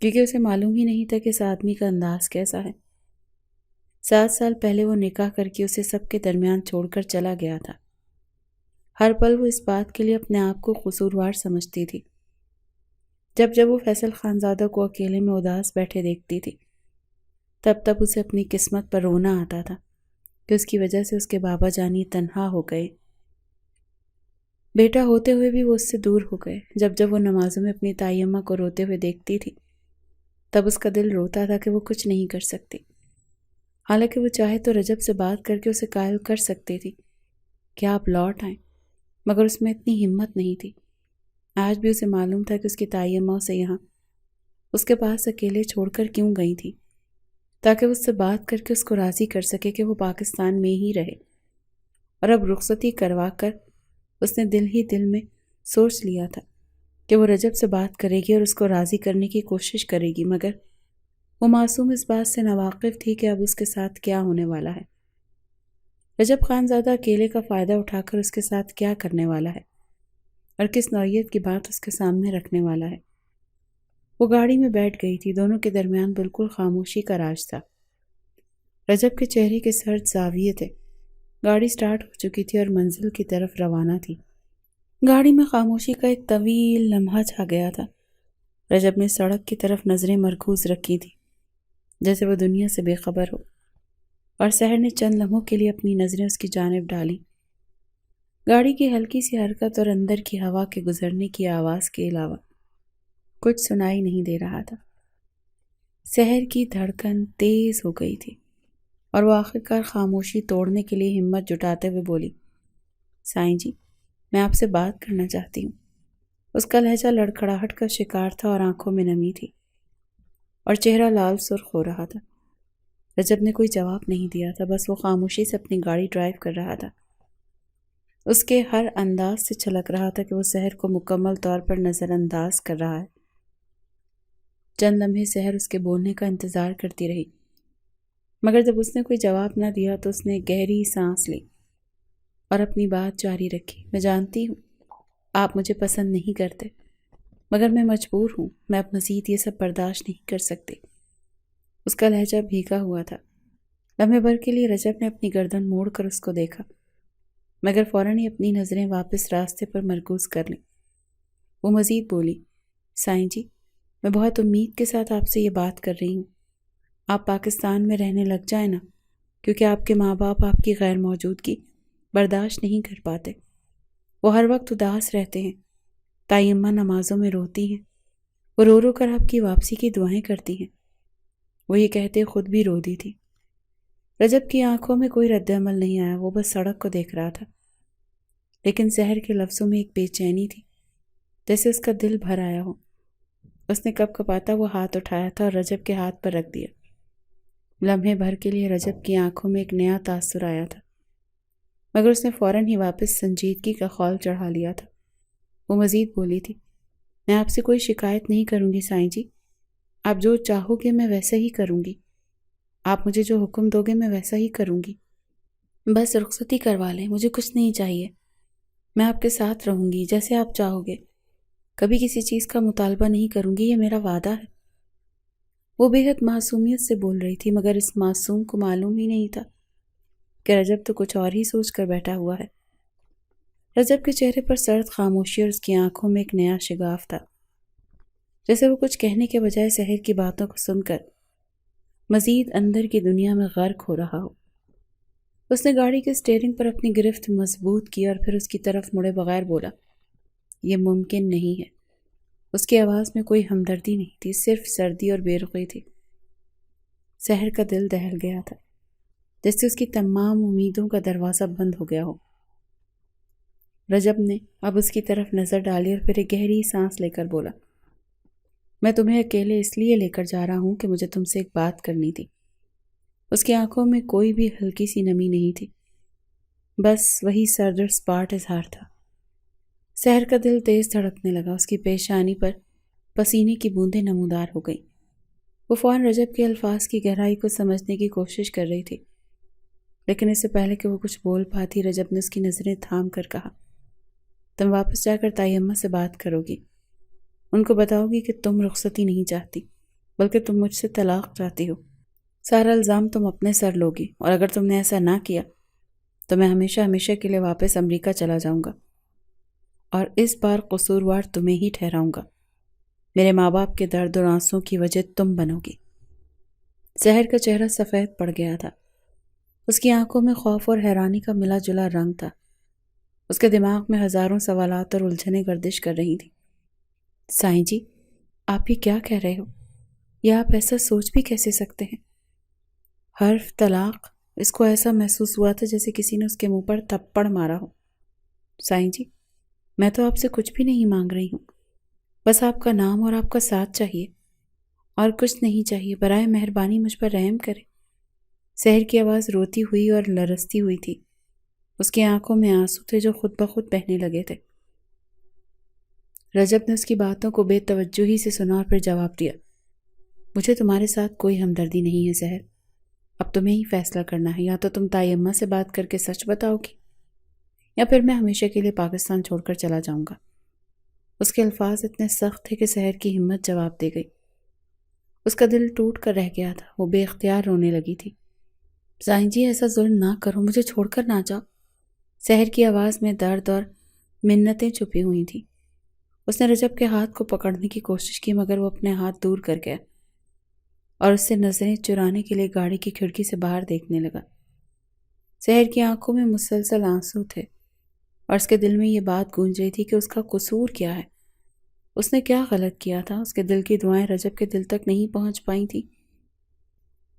کیونکہ اسے معلوم ہی نہیں تھا کہ اس آدمی کا انداز کیسا ہے۔ 7 سال پہلے وہ نکاح کر کے اسے سب کے درمیان چھوڑ کر چلا گیا تھا۔ ہر پل وہ اس بات کے لیے اپنے آپ کو قصوروار سمجھتی تھی۔ جب وہ فیصل خانزادہ کو اکیلے میں اداس بیٹھے دیکھتی تھی، تب اسے اپنی قسمت پر رونا آتا تھا کہ اس کی وجہ سے اس کے بابا جانی تنہا ہو گئے۔ بیٹا ہوتے ہوئے بھی وہ اس سے دور ہو گئے۔ جب وہ نمازوں میں اپنی تائی اماں کو روتے ہوئے دیکھتی تھی، تب اس کا دل روتا تھا کہ وہ کچھ نہیں کر سکتی، حالانکہ وہ چاہے تو رجب سے بات کر کے اسے قائل کر سکتی تھی کہ آپ لوٹ آئیں، مگر اس میں اتنی ہمت نہیں تھی۔ آج بھی اسے معلوم تھا کہ اس کی تائی اماں اسے یہاں اس کے پاس اکیلے چھوڑ کر کیوں گئی تھی، تاکہ وہ اس سے بات کر کے اس کو راضی کر سکے کہ وہ پاکستان میں ہی رہے۔ اور اب رخصتی کروا کر اس نے دل ہی دل میں سوچ لیا تھا کہ وہ رجب سے بات کرے گی اور اس کو راضی کرنے کی کوشش کرے گی، مگر وہ معصوم اس بات سے ناواقف تھی کہ اب اس کے ساتھ کیا ہونے والا ہے۔ رجب خانزادہ اکیلے کا فائدہ اٹھا کر اس کے ساتھ کیا کرنے والا ہے اور کس نوعیت کی بات اس کے سامنے رکھنے والا ہے۔ وہ گاڑی میں بیٹھ گئی تھی، دونوں کے درمیان بالکل خاموشی کا راج تھا۔ رجب کے چہرے کے سرد زاویے تھے۔ گاڑی سٹارٹ ہو چکی تھی اور منزل کی طرف روانہ تھی۔ گاڑی میں خاموشی کا ایک طویل لمحہ چھا گیا تھا۔ رجب نے سڑک کی طرف نظریں مرکوز رکھی تھی، جیسے وہ دنیا سے بے خبر ہو، اور سحر نے چند لمحوں کے لیے اپنی نظریں اس کی جانب ڈالی۔ گاڑی کی ہلکی سی حرکت اور اندر کی ہوا کے گزرنے کی آواز کے علاوہ کچھ سنائی نہیں دے رہا تھا۔ سحر کی دھڑکن تیز ہو گئی تھی اور وہ آخرکار خاموشی توڑنے کے لیے ہمت جٹاتے ہوئے بولی، سائیں جی، میں آپ سے بات کرنا چاہتی ہوں۔ اس کا لہجہ لڑکھڑاہٹ کا شکار تھا اور آنکھوں میں نمی تھی اور چہرہ لال سرخ ہو رہا تھا۔ رجب نے کوئی جواب نہیں دیا تھا، بس وہ خاموشی سے اپنی گاڑی ڈرائیو کر رہا تھا۔ اس کے ہر انداز سے چھلک رہا تھا کہ وہ سحر کو مکمل طور پر نظر انداز کر رہا ہے۔ چند لمحے سحر اس کے بولنے کا انتظار کرتی رہی، مگر جب اس نے کوئی جواب نہ دیا تو اس نے گہری سانس لی اور اپنی بات جاری رکھی۔ میں جانتی ہوں آپ مجھے پسند نہیں کرتے، مگر میں مجبور ہوں، میں اب مزید یہ سب برداشت نہیں کر سکتی۔ اس کا لہجہ بھیگا ہوا تھا۔ لمحے بھر کے لیے رجب نے اپنی گردن موڑ کر اس کو دیکھا، مگر فوراً ہی اپنی نظریں واپس راستے پر مرکوز کر لیں۔ وہ مزید بولی، سائیں جی، میں بہت امید کے ساتھ آپ سے یہ بات کر رہی ہوں۔ آپ پاکستان میں رہنے لگ جائیں نا، کیونکہ آپ کے ماں باپ آپ کی غیر موجودگی برداشت نہیں کر پاتے۔ وہ ہر وقت اداس رہتے ہیں۔ تائی اماں نمازوں میں روتی ہیں، وہ رو رو کر آپ کی واپسی کی دعائیں کرتی ہیں۔ وہ یہ کہتے خود بھی رو دی تھی۔ رجب کی آنکھوں میں کوئی رد عمل نہیں آیا، وہ بس سڑک کو دیکھ رہا تھا، لیکن سحر کے لفظوں میں ایک بے چینی تھی، جیسے اس کا دل بھر آیا ہو۔ اس نے کپ کپاتا وہ ہاتھ اٹھایا تھا اور رجب کے ہاتھ پر رکھ دیا۔ لمحے بھر کے لیے رجب کی آنکھوں میں ایک نیا تاثر آیا تھا، مگر اس نے فوراً ہی واپس سنجیدگی کا خول چڑھا لیا تھا۔ وہ مزید بولی تھی، میں آپ سے کوئی شکایت نہیں کروں گی سائیں جی، آپ جو چاہو گے میں ویسا ہی کروں گی، آپ مجھے جو حکم دو گے میں ویسا ہی کروں گی۔ بس رخصتی کروا لیں، مجھے کچھ نہیں چاہیے، میں آپ کے ساتھ رہوں گی جیسے آپ چاہو گے، کبھی کسی چیز کا مطالبہ نہیں کروں گی، یہ میرا وعدہ ہے۔ وہ بے حد معصومیت سے بول رہی تھی، مگر اس معصوم کو معلوم ہی نہیں تھا کہ رجب تو کچھ اور ہی سوچ کر بیٹھا ہوا ہے۔ رجب کے چہرے پر سرد خاموشی اور اس کی آنکھوں میں ایک نیا شگاف تھا، جیسے وہ کچھ کہنے کے بجائے سحر کی باتوں کو سن کر مزید اندر کی دنیا میں غرق ہو رہا ہو۔ اس نے گاڑی کے اسٹیئرنگ پر اپنی گرفت مضبوط کی اور پھر اس کی طرف مڑے بغیر بولا، یہ ممکن نہیں ہے۔ اس کی آواز میں کوئی ہمدردی نہیں تھی، صرف سردی اور بے رخی تھی۔ سحر کا دل دہل گیا تھا، جیسے اس کی تمام امیدوں کا دروازہ بند ہو گیا ہو۔ رجب نے اب اس کی طرف نظر ڈالی اور پھر ایک گہری سانس لے کر بولا، میں تمہیں اکیلے اس لیے لے کر جا رہا ہوں کہ مجھے تم سے ایک بات کرنی تھی۔ اس کی آنکھوں میں کوئی بھی ہلکی سی نمی نہیں تھی، بس وہی سرد اور سپاٹ اظہار تھا۔ سحر کا دل تیز دھڑکنے لگا، اس کی پیشانی پر پسینے کی بوندیں نمودار ہو گئیں۔ وہ فوراً رجب کے الفاظ کی گہرائی کو سمجھنے کی کوشش کر رہی تھی، لیکن اس سے پہلے کہ وہ کچھ بول پاتی، رجب نے اس کی نظریں تھام کر کہا، تم واپس جا کر تائی اماں سے بات کرو گی، ان کو بتاؤ گی کہ تم رخصتی نہیں چاہتی بلکہ تم مجھ سے طلاق چاہتی ہو۔ سارا الزام تم اپنے سر لوگی، اور اگر تم نے ایسا نہ کیا تو میں ہمیشہ ہمیشہ کے لیے واپس امریکہ چلا جاؤں گا، اور اس بار قصوروار تمہیں ہی ٹھہراؤں گا۔ میرے ماں باپ کے درد اور آنسوں کی وجہ تم بنو گی۔ سحر کا چہرہ سفید پڑ گیا تھا، اس کی آنکھوں میں خوف اور حیرانی کا ملا جلا رنگ تھا۔ اس کے دماغ میں ہزاروں سوالات اور الجھنیں گردش کر رہی تھیں۔ سائیں جی، آپ یہ کیا کہہ رہے ہو؟ یا آپ ایسا سوچ بھی کیسے سکتے ہیں؟ حرف طلاق، اس کو ایسا محسوس ہوا تھا جیسے کسی نے اس کے منہ پر تھپڑ مارا ہو۔ سائیں جی، میں تو آپ سے کچھ بھی نہیں مانگ رہی ہوں، بس آپ کا نام اور آپ کا ساتھ چاہیے، اور کچھ نہیں چاہیے۔ برائے مہربانی مجھ پر رحم کریں۔ سحر کی آواز روتی ہوئی اور لرزتی ہوئی تھی، اس کی آنکھوں میں آنسو تھے جو خود بخود بہنے لگے تھے۔ رجب نے اس کی باتوں کو بے توجہی سے سنا اور پھر جواب دیا، مجھے تمہارے ساتھ کوئی ہمدردی نہیں ہے سحر، اب تمہیں ہی فیصلہ کرنا ہے، یا تو تم تائی اماں سے بات کر کے سچ بتاؤ گی، یا پھر میں ہمیشہ کے لیے پاکستان چھوڑ کر چلا جاؤں گا۔ اس کے الفاظ اتنے سخت تھے کہ سحر کی ہمت جواب دے گئی۔ اس کا دل ٹوٹ کر رہ گیا تھا، وہ بے اختیار رونے لگی تھی۔ سائیں جی، ایسا ظلم نہ کرو، مجھے چھوڑ کر نہ جاؤ۔ سحر کی آواز میں درد اور منتیں چھپی ہوئی تھیں۔ اس نے رجب کے ہاتھ کو پکڑنے کی کوشش کی، مگر وہ اپنے ہاتھ دور کر گیا اور اس سے نظریں چرانے کے لیے گاڑی کی کھڑکی سے باہر دیکھنے لگا۔ سحر کی آنکھوں میں مسلسل آنسو تھے، اور اس کے دل میں یہ بات گونج رہی تھی کہ اس کا قصور کیا ہے، اس نے کیا غلط کیا تھا۔ اس کے دل کی دعائیں رجب کے دل تک نہیں پہنچ پائی تھیں،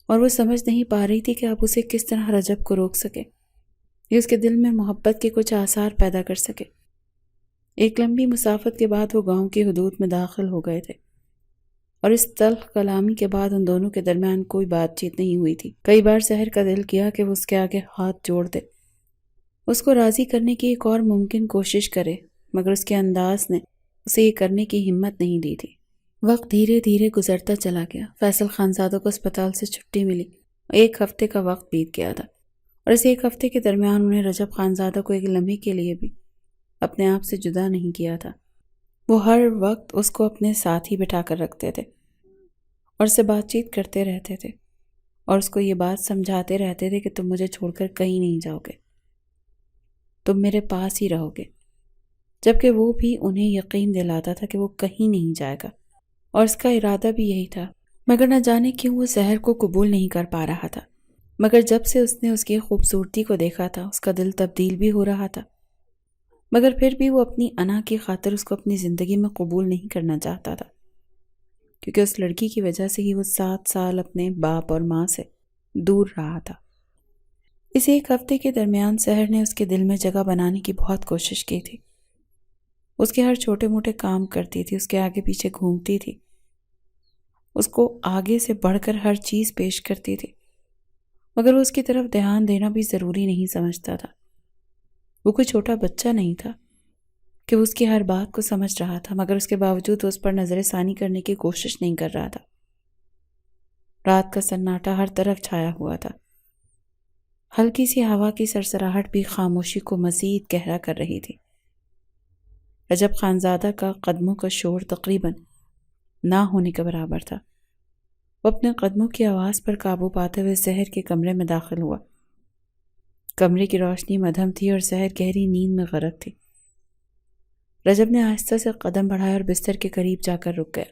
اور وہ سمجھ نہیں پا رہی تھی کہ اب اسے کس طرح رجب کو روک سکے، یہ اس کے دل میں محبت کے کچھ آثار پیدا کر سکے۔ ایک لمبی مسافت کے بعد وہ گاؤں کی حدود میں داخل ہو گئے تھے، اور اس تلخ کلامی کے بعد ان دونوں کے درمیان کوئی بات چیت نہیں ہوئی تھی۔ کئی بار سحر کا دل کیا کہ وہ اس کے آگے ہاتھ جوڑ دے، اس کو راضی کرنے کی ایک اور ممکن کوشش کرے، مگر اس کے انداز نے اسے یہ کرنے کی ہمت نہیں دی تھی۔ وقت دھیرے دھیرے گزرتا چلا گیا۔ فیصل خانزادوں کو اسپتال سے چھٹی ملی، ایک ہفتے کا وقت بیت گیا تھا، اور اس ایک ہفتے کے درمیان انہیں رجب خانزادہ کو ایک لمحے کے لیے بھی اپنے آپ سے جدا نہیں کیا تھا۔ وہ ہر وقت اس کو اپنے ساتھ ہی بٹھا کر رکھتے تھے اور اس سے بات چیت کرتے رہتے تھے، اور اس کو یہ بات سمجھاتے رہتے تھے کہ تم مجھے چھوڑ کر کہیں نہیں جاؤ گے، تم میرے پاس ہی رہو گے، جبکہ وہ بھی انہیں یقین دلاتا تھا کہ وہ کہیں نہیں جائے گا، اور اس کا ارادہ بھی یہی تھا۔ مگر نہ جانے کیوں وہ سحر کو قبول نہیں کر پا رہا تھا۔ مگر جب سے اس نے اس کی خوبصورتی کو دیکھا تھا، اس کا دل تبدیل بھی ہو رہا تھا، مگر پھر بھی وہ اپنی انا کی خاطر اس کو اپنی زندگی میں قبول نہیں کرنا چاہتا تھا، کیونکہ اس لڑکی کی وجہ سے ہی وہ 7 سال اپنے باپ اور ماں سے دور رہا تھا۔ اس ایک ہفتے کے درمیان سحر نے اس کے دل میں جگہ بنانے کی بہت کوشش کی تھی۔ اس کے ہر چھوٹے موٹے کام کرتی تھی، اس کے آگے پیچھے گھومتی تھی، اس کو آگے سے بڑھ کر ہر چیز پیش کرتی تھی، مگر وہ اس کی طرف دھیان دینا بھی ضروری نہیں سمجھتا تھا۔ وہ کوئی چھوٹا بچہ نہیں تھا کہ وہ اس کی ہر بات کو سمجھ رہا تھا، مگر اس کے باوجود وہ اس پر نظر ثانی کرنے کی کوشش نہیں کر رہا تھا۔ رات کا سناٹا ہر طرف چھایا ہوا تھا، ہلکی سی ہوا کی سرسراہٹ بھی خاموشی کو مزید گہرا کر رہی تھی۔ رجب خانزادہ کا قدموں کا شور تقریباً نہ ہونے کے برابر تھا۔ وہ اپنے قدموں کی آواز پر قابو پاتے ہوئے سحر کے کمرے میں داخل ہوا۔ کمرے کی روشنی مدھم تھی اور سحر گہری نیند میں غرق تھی۔ رجب نے آہستہ سے قدم بڑھایا اور بستر کے قریب جا کر رک گیا۔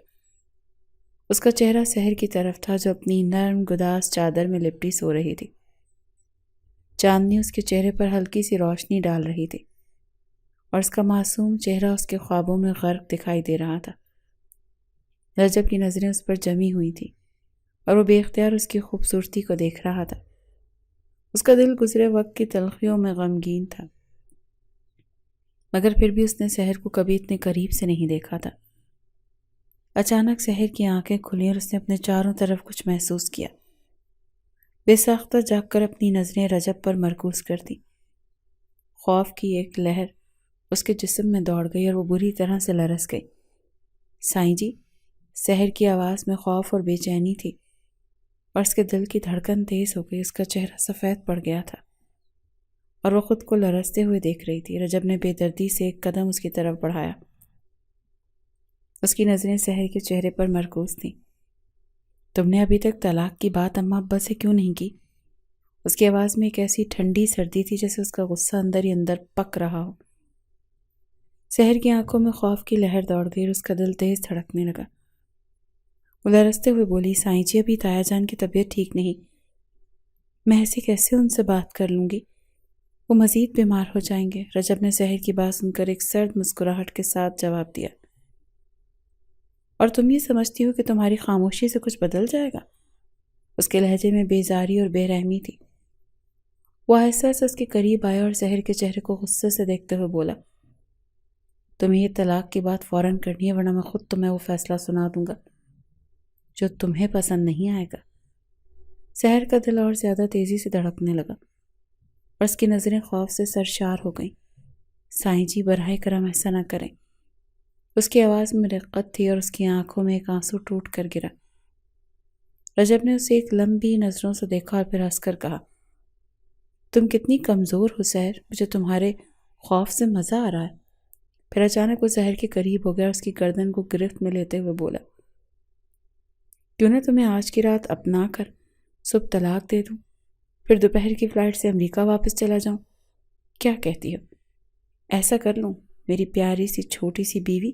اس کا چہرہ سحر کی طرف تھا جو اپنی نرم گداز چادر میں لپٹی سو رہی تھی۔ چاندنی اس کے چہرے پر ہلکی سی روشنی ڈال رہی تھی اور اس کا معصوم چہرہ اس کے خوابوں میں غرق دکھائی دے رہا تھا۔ رجب کی نظریں اس پر جمی ہوئی تھیں اور وہ بے اختیار اس کی خوبصورتی کو دیکھ رہا تھا۔ اس کا دل گزرے وقت کی تلخیوں میں غمگین تھا، مگر پھر بھی اس نے سحر کو کبھی اتنے قریب سے نہیں دیکھا تھا۔ اچانک سحر کی آنکھیں کھلیں اور اس نے اپنے چاروں طرف کچھ محسوس کیا۔ بے ساختہ جاگ کر اپنی نظریں رجب پر مرکوز کر دی۔ خوف کی ایک لہر اس کے جسم میں دوڑ گئی اور وہ بری طرح سے لرز گئی۔ سائیں جی، سحر کی آواز میں خوف اور بے چینی تھی اور اس کے دل کی دھڑکن تیز ہو گئی۔ اس کا چہرہ سفید پڑ گیا تھا اور وہ خود کو لرزتے ہوئے دیکھ رہی تھی۔ رجب نے بے دردی سے ایک قدم اس کی طرف بڑھایا۔ اس کی نظریں سحر کے چہرے پر مرکوز تھیں۔ تم نے ابھی تک طلاق کی بات اماں ابا سے کیوں نہیں کی؟ اس کی آواز میں ایک ایسی ٹھنڈی سردی تھی جیسے اس کا غصہ اندر ہی اندر پک رہا ہو۔ سحر کی آنکھوں میں خوف کی لہر دوڑ گئی اور اس کا دل تیز دھڑکنے لگا۔ وہ لرزتے ہوئے بولی، سائیں جی، ابھی تایا جان کی طبیعت ٹھیک نہیں، میں ایسے کیسے ان سے بات کر لوں گی؟ وہ مزید بیمار ہو جائیں گے۔ رجب نے سحر کی بات سن کر ایک سرد مسکراہٹ کے ساتھ جواب دیا، اور تم یہ سمجھتی ہو کہ تمہاری خاموشی سے کچھ بدل جائے گا؟ اس کے لہجے میں بیزاری اور بے رحمی تھی۔ وہ آہستہ سے اس کے قریب آیا اور سحر کے چہرے کو غصے سے دیکھتے ہوئے بولا، تمہیں یہ طلاق کی بات فوراً کرنی ہے، ورنہ میں خود تمہیں وہ فیصلہ سنا دوں گا جو تمہیں پسند نہیں آئے گا۔ سحر کا دل اور زیادہ تیزی سے دھڑکنے لگا اور اس کی نظریں خوف سے سرشار ہو گئیں۔ سائیں جی، براہ کرم ایسا نہ کریں۔ اس کی آواز میں رقت تھی اور اس کی آنکھوں میں ایک آنسو ٹوٹ کر گرا۔ رجب نے اسے ایک لمبی نظروں سے دیکھا اور پھر ہنس کر کہا، تم کتنی کمزور ہو سحر، مجھے تمہارے خوف سے مزہ آ رہا ہے۔ پھر اچانک وہ سحر کے قریب ہو گیا اور اس کی گردن کو گرفت میں لیتے ہوئے بولا، کیوں نہ تمہیں آج کی رات اپنا کر صبح طلاق دے دوں، پھر دوپہر کی فلائٹ سے امریکہ واپس چلا جاؤں؟ کیا کہتی ہو؟ ایسا کر لوں؟ میری پیاری سی چھوٹی سی بیوی۔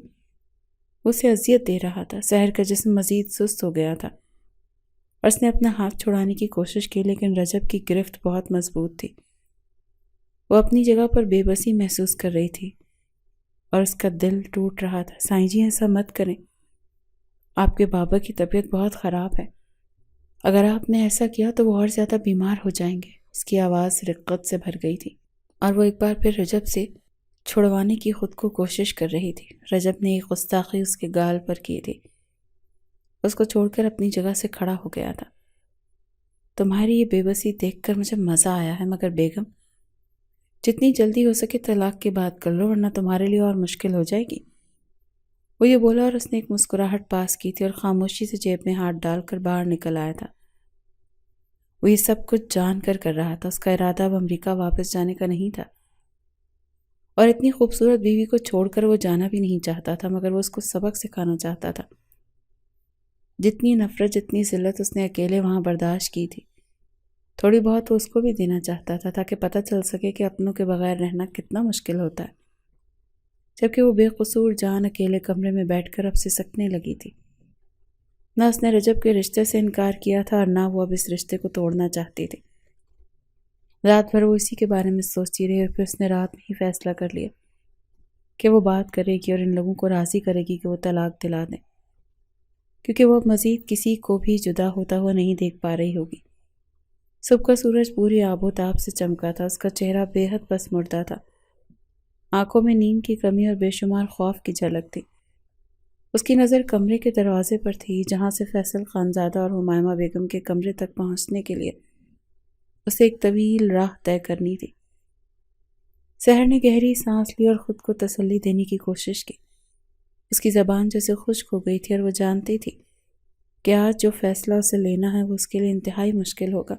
اسے اذیت دے رہا تھا۔ سحر کا جسم مزید سست ہو گیا تھا اور اس نے اپنا ہاتھ چھڑانے کی کوشش کی، لیکن رجب کی گرفت بہت مضبوط تھی۔ وہ اپنی جگہ پر بے بسی محسوس کر رہی تھی اور اس کا دل ٹوٹ رہا تھا۔ سائیں جی، ایسا مت کریں، آپ کے بابا کی طبیعت بہت خراب ہے، اگر آپ نے ایسا کیا تو وہ اور زیادہ بیمار ہو جائیں گے۔ اس کی آواز رقت سے بھر گئی تھی اور وہ ایک بار پھر رجب سے چھڑوانے کی خود کو کوشش کر رہی تھی۔ رجب نے ایک گستاخی اس کے گال پر کی تھی، اس کو چھوڑ کر اپنی جگہ سے کھڑا ہو گیا تھا۔ تمہاری یہ بے بسی دیکھ کر مجھے مزہ آیا ہے، مگر بیگم، جتنی جلدی ہو سکے طلاق کی بات کر لو، ورنہ تمہارے لیے اور مشکل ہو جائے گی۔ وہ یہ بولا اور اس نے ایک مسکراہٹ پاس کی تھی اور خاموشی سے جیب میں ہاتھ ڈال کر باہر نکل آیا تھا۔ وہ یہ سب کچھ جان کر رہا تھا۔ اس کا ارادہ اب امریکہ واپس جانے کا نہیں تھا اور اتنی خوبصورت بیوی کو چھوڑ کر وہ جانا بھی نہیں چاہتا تھا، مگر وہ اس کو سبق سکھانا چاہتا تھا۔ جتنی نفرت، جتنی ذلت اس نے اکیلے وہاں برداشت کی تھی، تھوڑی بہت وہ اس کو بھی دینا چاہتا تھا تاکہ پتہ چل سکے کہ اپنوں کے بغیر رہنا کتنا مشکل ہوتا ہے۔ جبکہ وہ بے قصور جان اکیلے کمرے میں بیٹھ کر اب سسکنے لگی تھی۔ نہ اس نے رجب کے رشتے سے انکار کیا تھا اور نہ وہ اب اس رشتے کو توڑنا چاہتی تھی۔ رات بھر وہ اسی کے بارے میں سوچتی رہی اور پھر اس نے رات میں ہی فیصلہ کر لیا کہ وہ بات کرے گی اور ان لوگوں کو راضی کرے گی کہ وہ طلاق دلا دیں، کیونکہ وہ اب مزید کسی کو بھی جدا ہوتا ہوا نہیں دیکھ پا رہی ہوگی۔ صبح کا سورج پوری آب و تاب سے چمکا تھا۔ اس کا چہرہ بے حد پس مردہ تھا، آنکھوں میں نیند کی کمی اور بے شمار خوف کی جھلک تھی۔ اس کی نظر کمرے کے دروازے پر تھی جہاں سے فیصل خانزادہ اور ہمائمہ بیگم کے کمرے تک پہنچنے کے لیے اسے ایک طویل راہ طے کرنی تھی۔ سحر نے گہری سانس لی اور خود کو تسلی دینے کی کوشش کی۔ اس کی زبان جیسے خشک ہو گئی تھی اور وہ جانتی تھی کہ آج جو فیصلہ اسے لینا ہے وہ اس کے لیے انتہائی مشکل ہوگا۔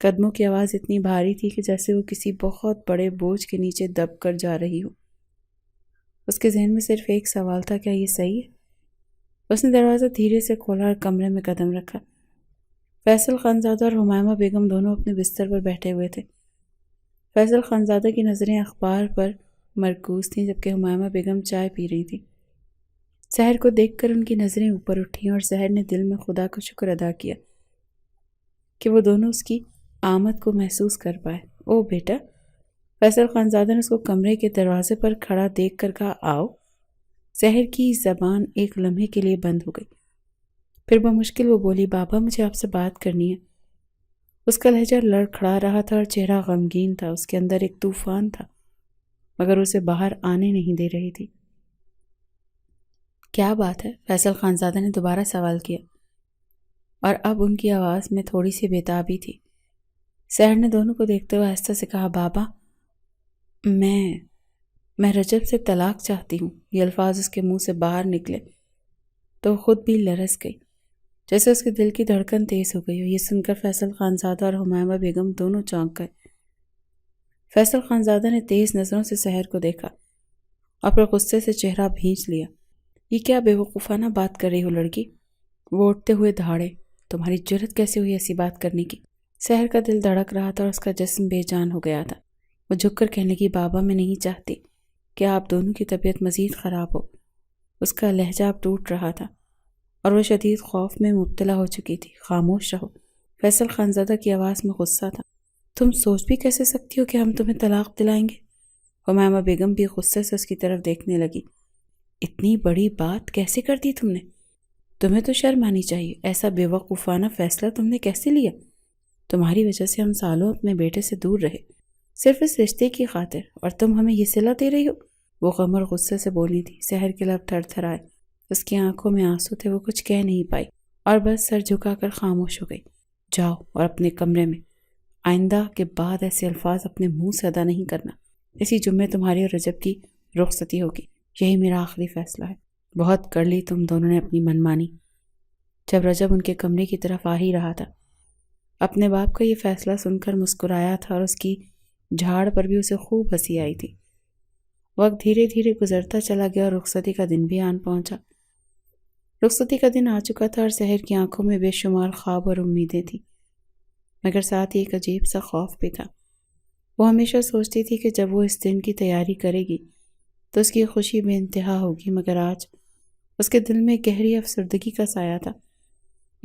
قدموں کی آواز اتنی بھاری تھی کہ جیسے وہ کسی بہت بڑے بوجھ کے نیچے دب کر جا رہی ہو۔ اس کے ذہن میں صرف ایک سوال تھا، کیا یہ صحیح ہے؟ اس نے دروازہ دھیرے سے کھولا اور کمرے میں قدم رکھا۔ فیصل خانزادہ اور ہمائمہ بیگم دونوں اپنے بستر پر بیٹھے ہوئے تھے۔ فیصل خانزادہ کی نظریں اخبار پر مرکوز تھیں جبکہ ہمائمہ بیگم چائے پی رہی تھیں۔ سحر کو دیکھ کر ان کی نظریں اوپر اٹھیں اور سحر نے دل میں خدا کا شکر ادا کیا کہ وہ دونوں اس کی آمد کو محسوس کر پائے۔ او بیٹا، فیصل خانزادہ نے اس کو کمرے کے دروازے پر کھڑا دیکھ کر کہا، آؤ۔ سحر کی زبان ایک لمحے کے لیے بند ہو گئی، پھر بمشکل وہ بولی، بابا مجھے آپ سے بات کرنی ہے۔ اس کا لہجہ لڑکھڑا رہا تھا اور چہرہ غمگین تھا، اس کے اندر ایک طوفان تھا مگر اسے باہر آنے نہیں دے رہی تھی۔ کیا بات ہے؟ فیصل خانزادہ نے دوبارہ سوال کیا اور اب ان کی آواز میں تھوڑی سی بےتابی تھی۔ سحر نے دونوں کو دیکھتے ہوئے آہستہ سے کہا، بابا میں رجب سے طلاق چاہتی ہوں۔ یہ الفاظ اس کے منہ سے باہر نکلے تو خود بھی لرز گئی، جیسے اس کے دل کی دھڑکن تیز ہو گئی ہو۔ یہ سن کر فیصل خانزادہ اور حمائمہ بیگم دونوں چونک گئے۔ فیصل خانزادہ نے تیز نظروں سے سحر کو دیکھا اور پھر غصے سے چہرہ بھینچ لیا۔ یہ کیا بے وقوفانہ بات کر رہی ہو لڑکی؟ وہ اٹھتے ہوئے دھاڑے، تمہاری جرت کیسے ہوئی ایسی بات کرنے کی؟ سحر کا دل دھڑک رہا تھا اور اس کا جسم بے جان ہو گیا تھا۔ وہ جھک کر کہنے لگی، بابا میں نہیں چاہتی کہ آپ دونوں کی طبیعت مزید خراب ہو۔ اس کا لہجہ اب ٹوٹ رہا تھا اور وہ شدید خوف میں مبتلا ہو چکی تھی۔ خاموش رہو۔ فیصل خانزادہ کی آواز میں غصہ تھا۔ تم سوچ بھی کیسے سکتی ہو کہ ہم تمہیں طلاق دلائیں گے؟ حمائمہ بیگم بھی غصے سے اس کی طرف دیکھنے لگی۔ اتنی بڑی بات کیسے کر دی تم نے؟ تمہیں تو شرم آنی چاہیے، ایسا بے وقوفانہ فیصلہ تم نے کیسے لیا؟ تمہاری وجہ سے ہم سالوں اپنے بیٹے سے دور رہے، صرف اس رشتے کی خاطر، اور تم ہمیں یہ صلہ دے رہی ہو؟ وہ غم اور غصے سے بولی تھی۔ سحر کے لب تھر تھر آئے، اس کی آنکھوں میں آنسو تھے، وہ کچھ کہہ نہیں پائی اور بس سر جھکا کر خاموش ہو گئی۔ جاؤ اور اپنے کمرے میں، آئندہ کے بعد ایسے الفاظ اپنے منہ سے ادا نہیں کرنا۔ اسی جمعے تمہاری اور رجب کی رخصتی ہوگی، یہی میرا آخری فیصلہ ہے۔ بہت کر لی تم دونوں نے اپنی من مانی۔ جب رجب ان کے کمرے کی طرف آ ہی رہا تھا، اپنے باپ کا یہ فیصلہ سن کر مسکرایا تھا اور اس کی جھاڑ پر بھی اسے خوب ہنسی آئی تھی۔ وقت دھیرے دھیرے گزرتا چلا گیا اور رخصتی کا دن بھی آن پہنچا۔ رخصتی کا دن آ چکا تھا اور سحر کی آنکھوں میں بے شمار خواب اور امیدیں تھیں، مگر ساتھ ہی ایک عجیب سا خوف بھی تھا۔ وہ ہمیشہ سوچتی تھی کہ جب وہ اس دن کی تیاری کرے گی تو اس کی خوشی بے انتہا ہوگی، مگر آج اس کے دل میں گہری افسردگی کا سایہ تھا۔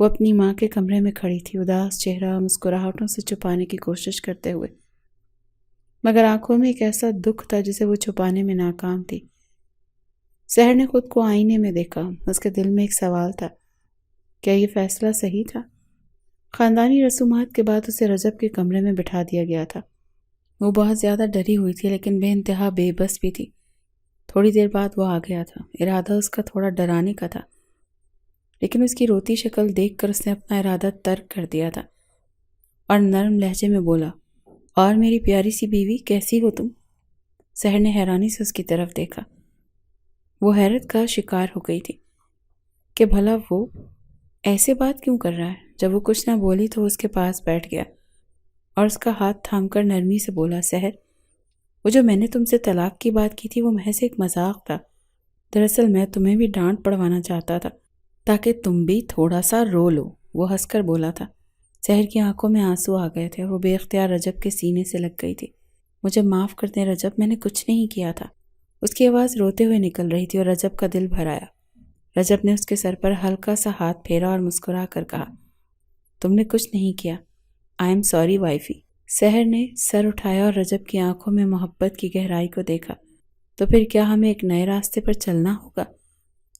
وہ اپنی ماں کے کمرے میں کھڑی تھی، اداس چہرہ مسکراہٹوں سے چھپانے کی کوشش کرتے ہوئے، مگر آنکھوں میں ایک ایسا دکھ تھا جسے وہ چھپانے میں ناکام تھی۔ سحر نے خود کو آئینے میں دیکھا، اس کے دل میں ایک سوال تھا، کیا یہ فیصلہ صحیح تھا؟ خاندانی رسومات کے بعد اسے رجب کے کمرے میں بٹھا دیا گیا تھا۔ وہ بہت زیادہ ڈری ہوئی تھی لیکن بے انتہا بے بس بھی تھی۔ تھوڑی دیر بعد وہ آ گیا تھا۔ ارادہ اس کا تھوڑا ڈرانے کا تھا، لیکن اس کی روتی شکل دیکھ کر اس نے اپنا ارادہ ترک کر دیا تھا اور نرم لہجے میں بولا، اور میری پیاری سی بیوی کیسی ہو تم؟ سحر نے حیرانی سے اس کی طرف دیکھا۔ وہ حیرت کا شکار ہو گئی تھی کہ بھلا وہ ایسے بات کیوں کر رہا ہے۔ جب وہ کچھ نہ بولی تو وہ اس کے پاس بیٹھ گیا اور اس کا ہاتھ تھام کر نرمی سے بولا، سحر، وہ جو میں نے تم سے طلاق کی بات کی تھی وہ محض ایک مذاق تھا۔ دراصل میں تمہیں بھی ڈانٹ پڑوانا چاہتا تھا تاکہ تم بھی تھوڑا سا رو لو۔ وہ ہنس کر بولا تھا۔ سحر کی آنکھوں میں آنسو آ گئے تھے اور وہ بے اختیار رجب کے سینے سے لگ گئی تھی۔ مجھے معاف کر دیں رجب، میں نے کچھ نہیں کیا تھا۔ اس کی آواز روتے ہوئے نکل رہی تھی اور رجب کا دل بھر آیا۔ رجب نے اس کے سر پر ہلکا سا ہاتھ پھیرا اور مسکرا کر کہا، تم نے کچھ نہیں کیا، آئی ایم سوری وائفی۔ سحر نے سر اٹھایا اور رجب کی آنکھوں میں محبت کی گہرائی کو دیکھا۔ تو پھر کیا ہمیں ایک نئے راستے پر چلنا ہوگا؟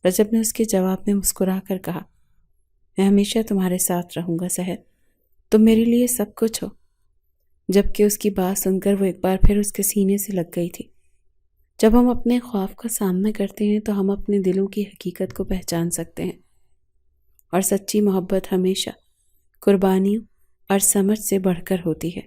رجب نے اس کے جواب میں مسکرا کر کہا، میں ہمیشہ تمہارے ساتھ رہوں گا سحر، تم میرے لیے سب کچھ ہو۔ جبکہ اس کی بات سن کر وہ ایک بار پھر اس کے سینے سے لگ گئی تھی۔ جب ہم اپنے خوف کا سامنا کرتے ہیں تو ہم اپنے دلوں کی حقیقت کو پہچان سکتے ہیں، اور سچی محبت ہمیشہ قربانیوں اور سمجھ سے بڑھ کر ہوتی ہے۔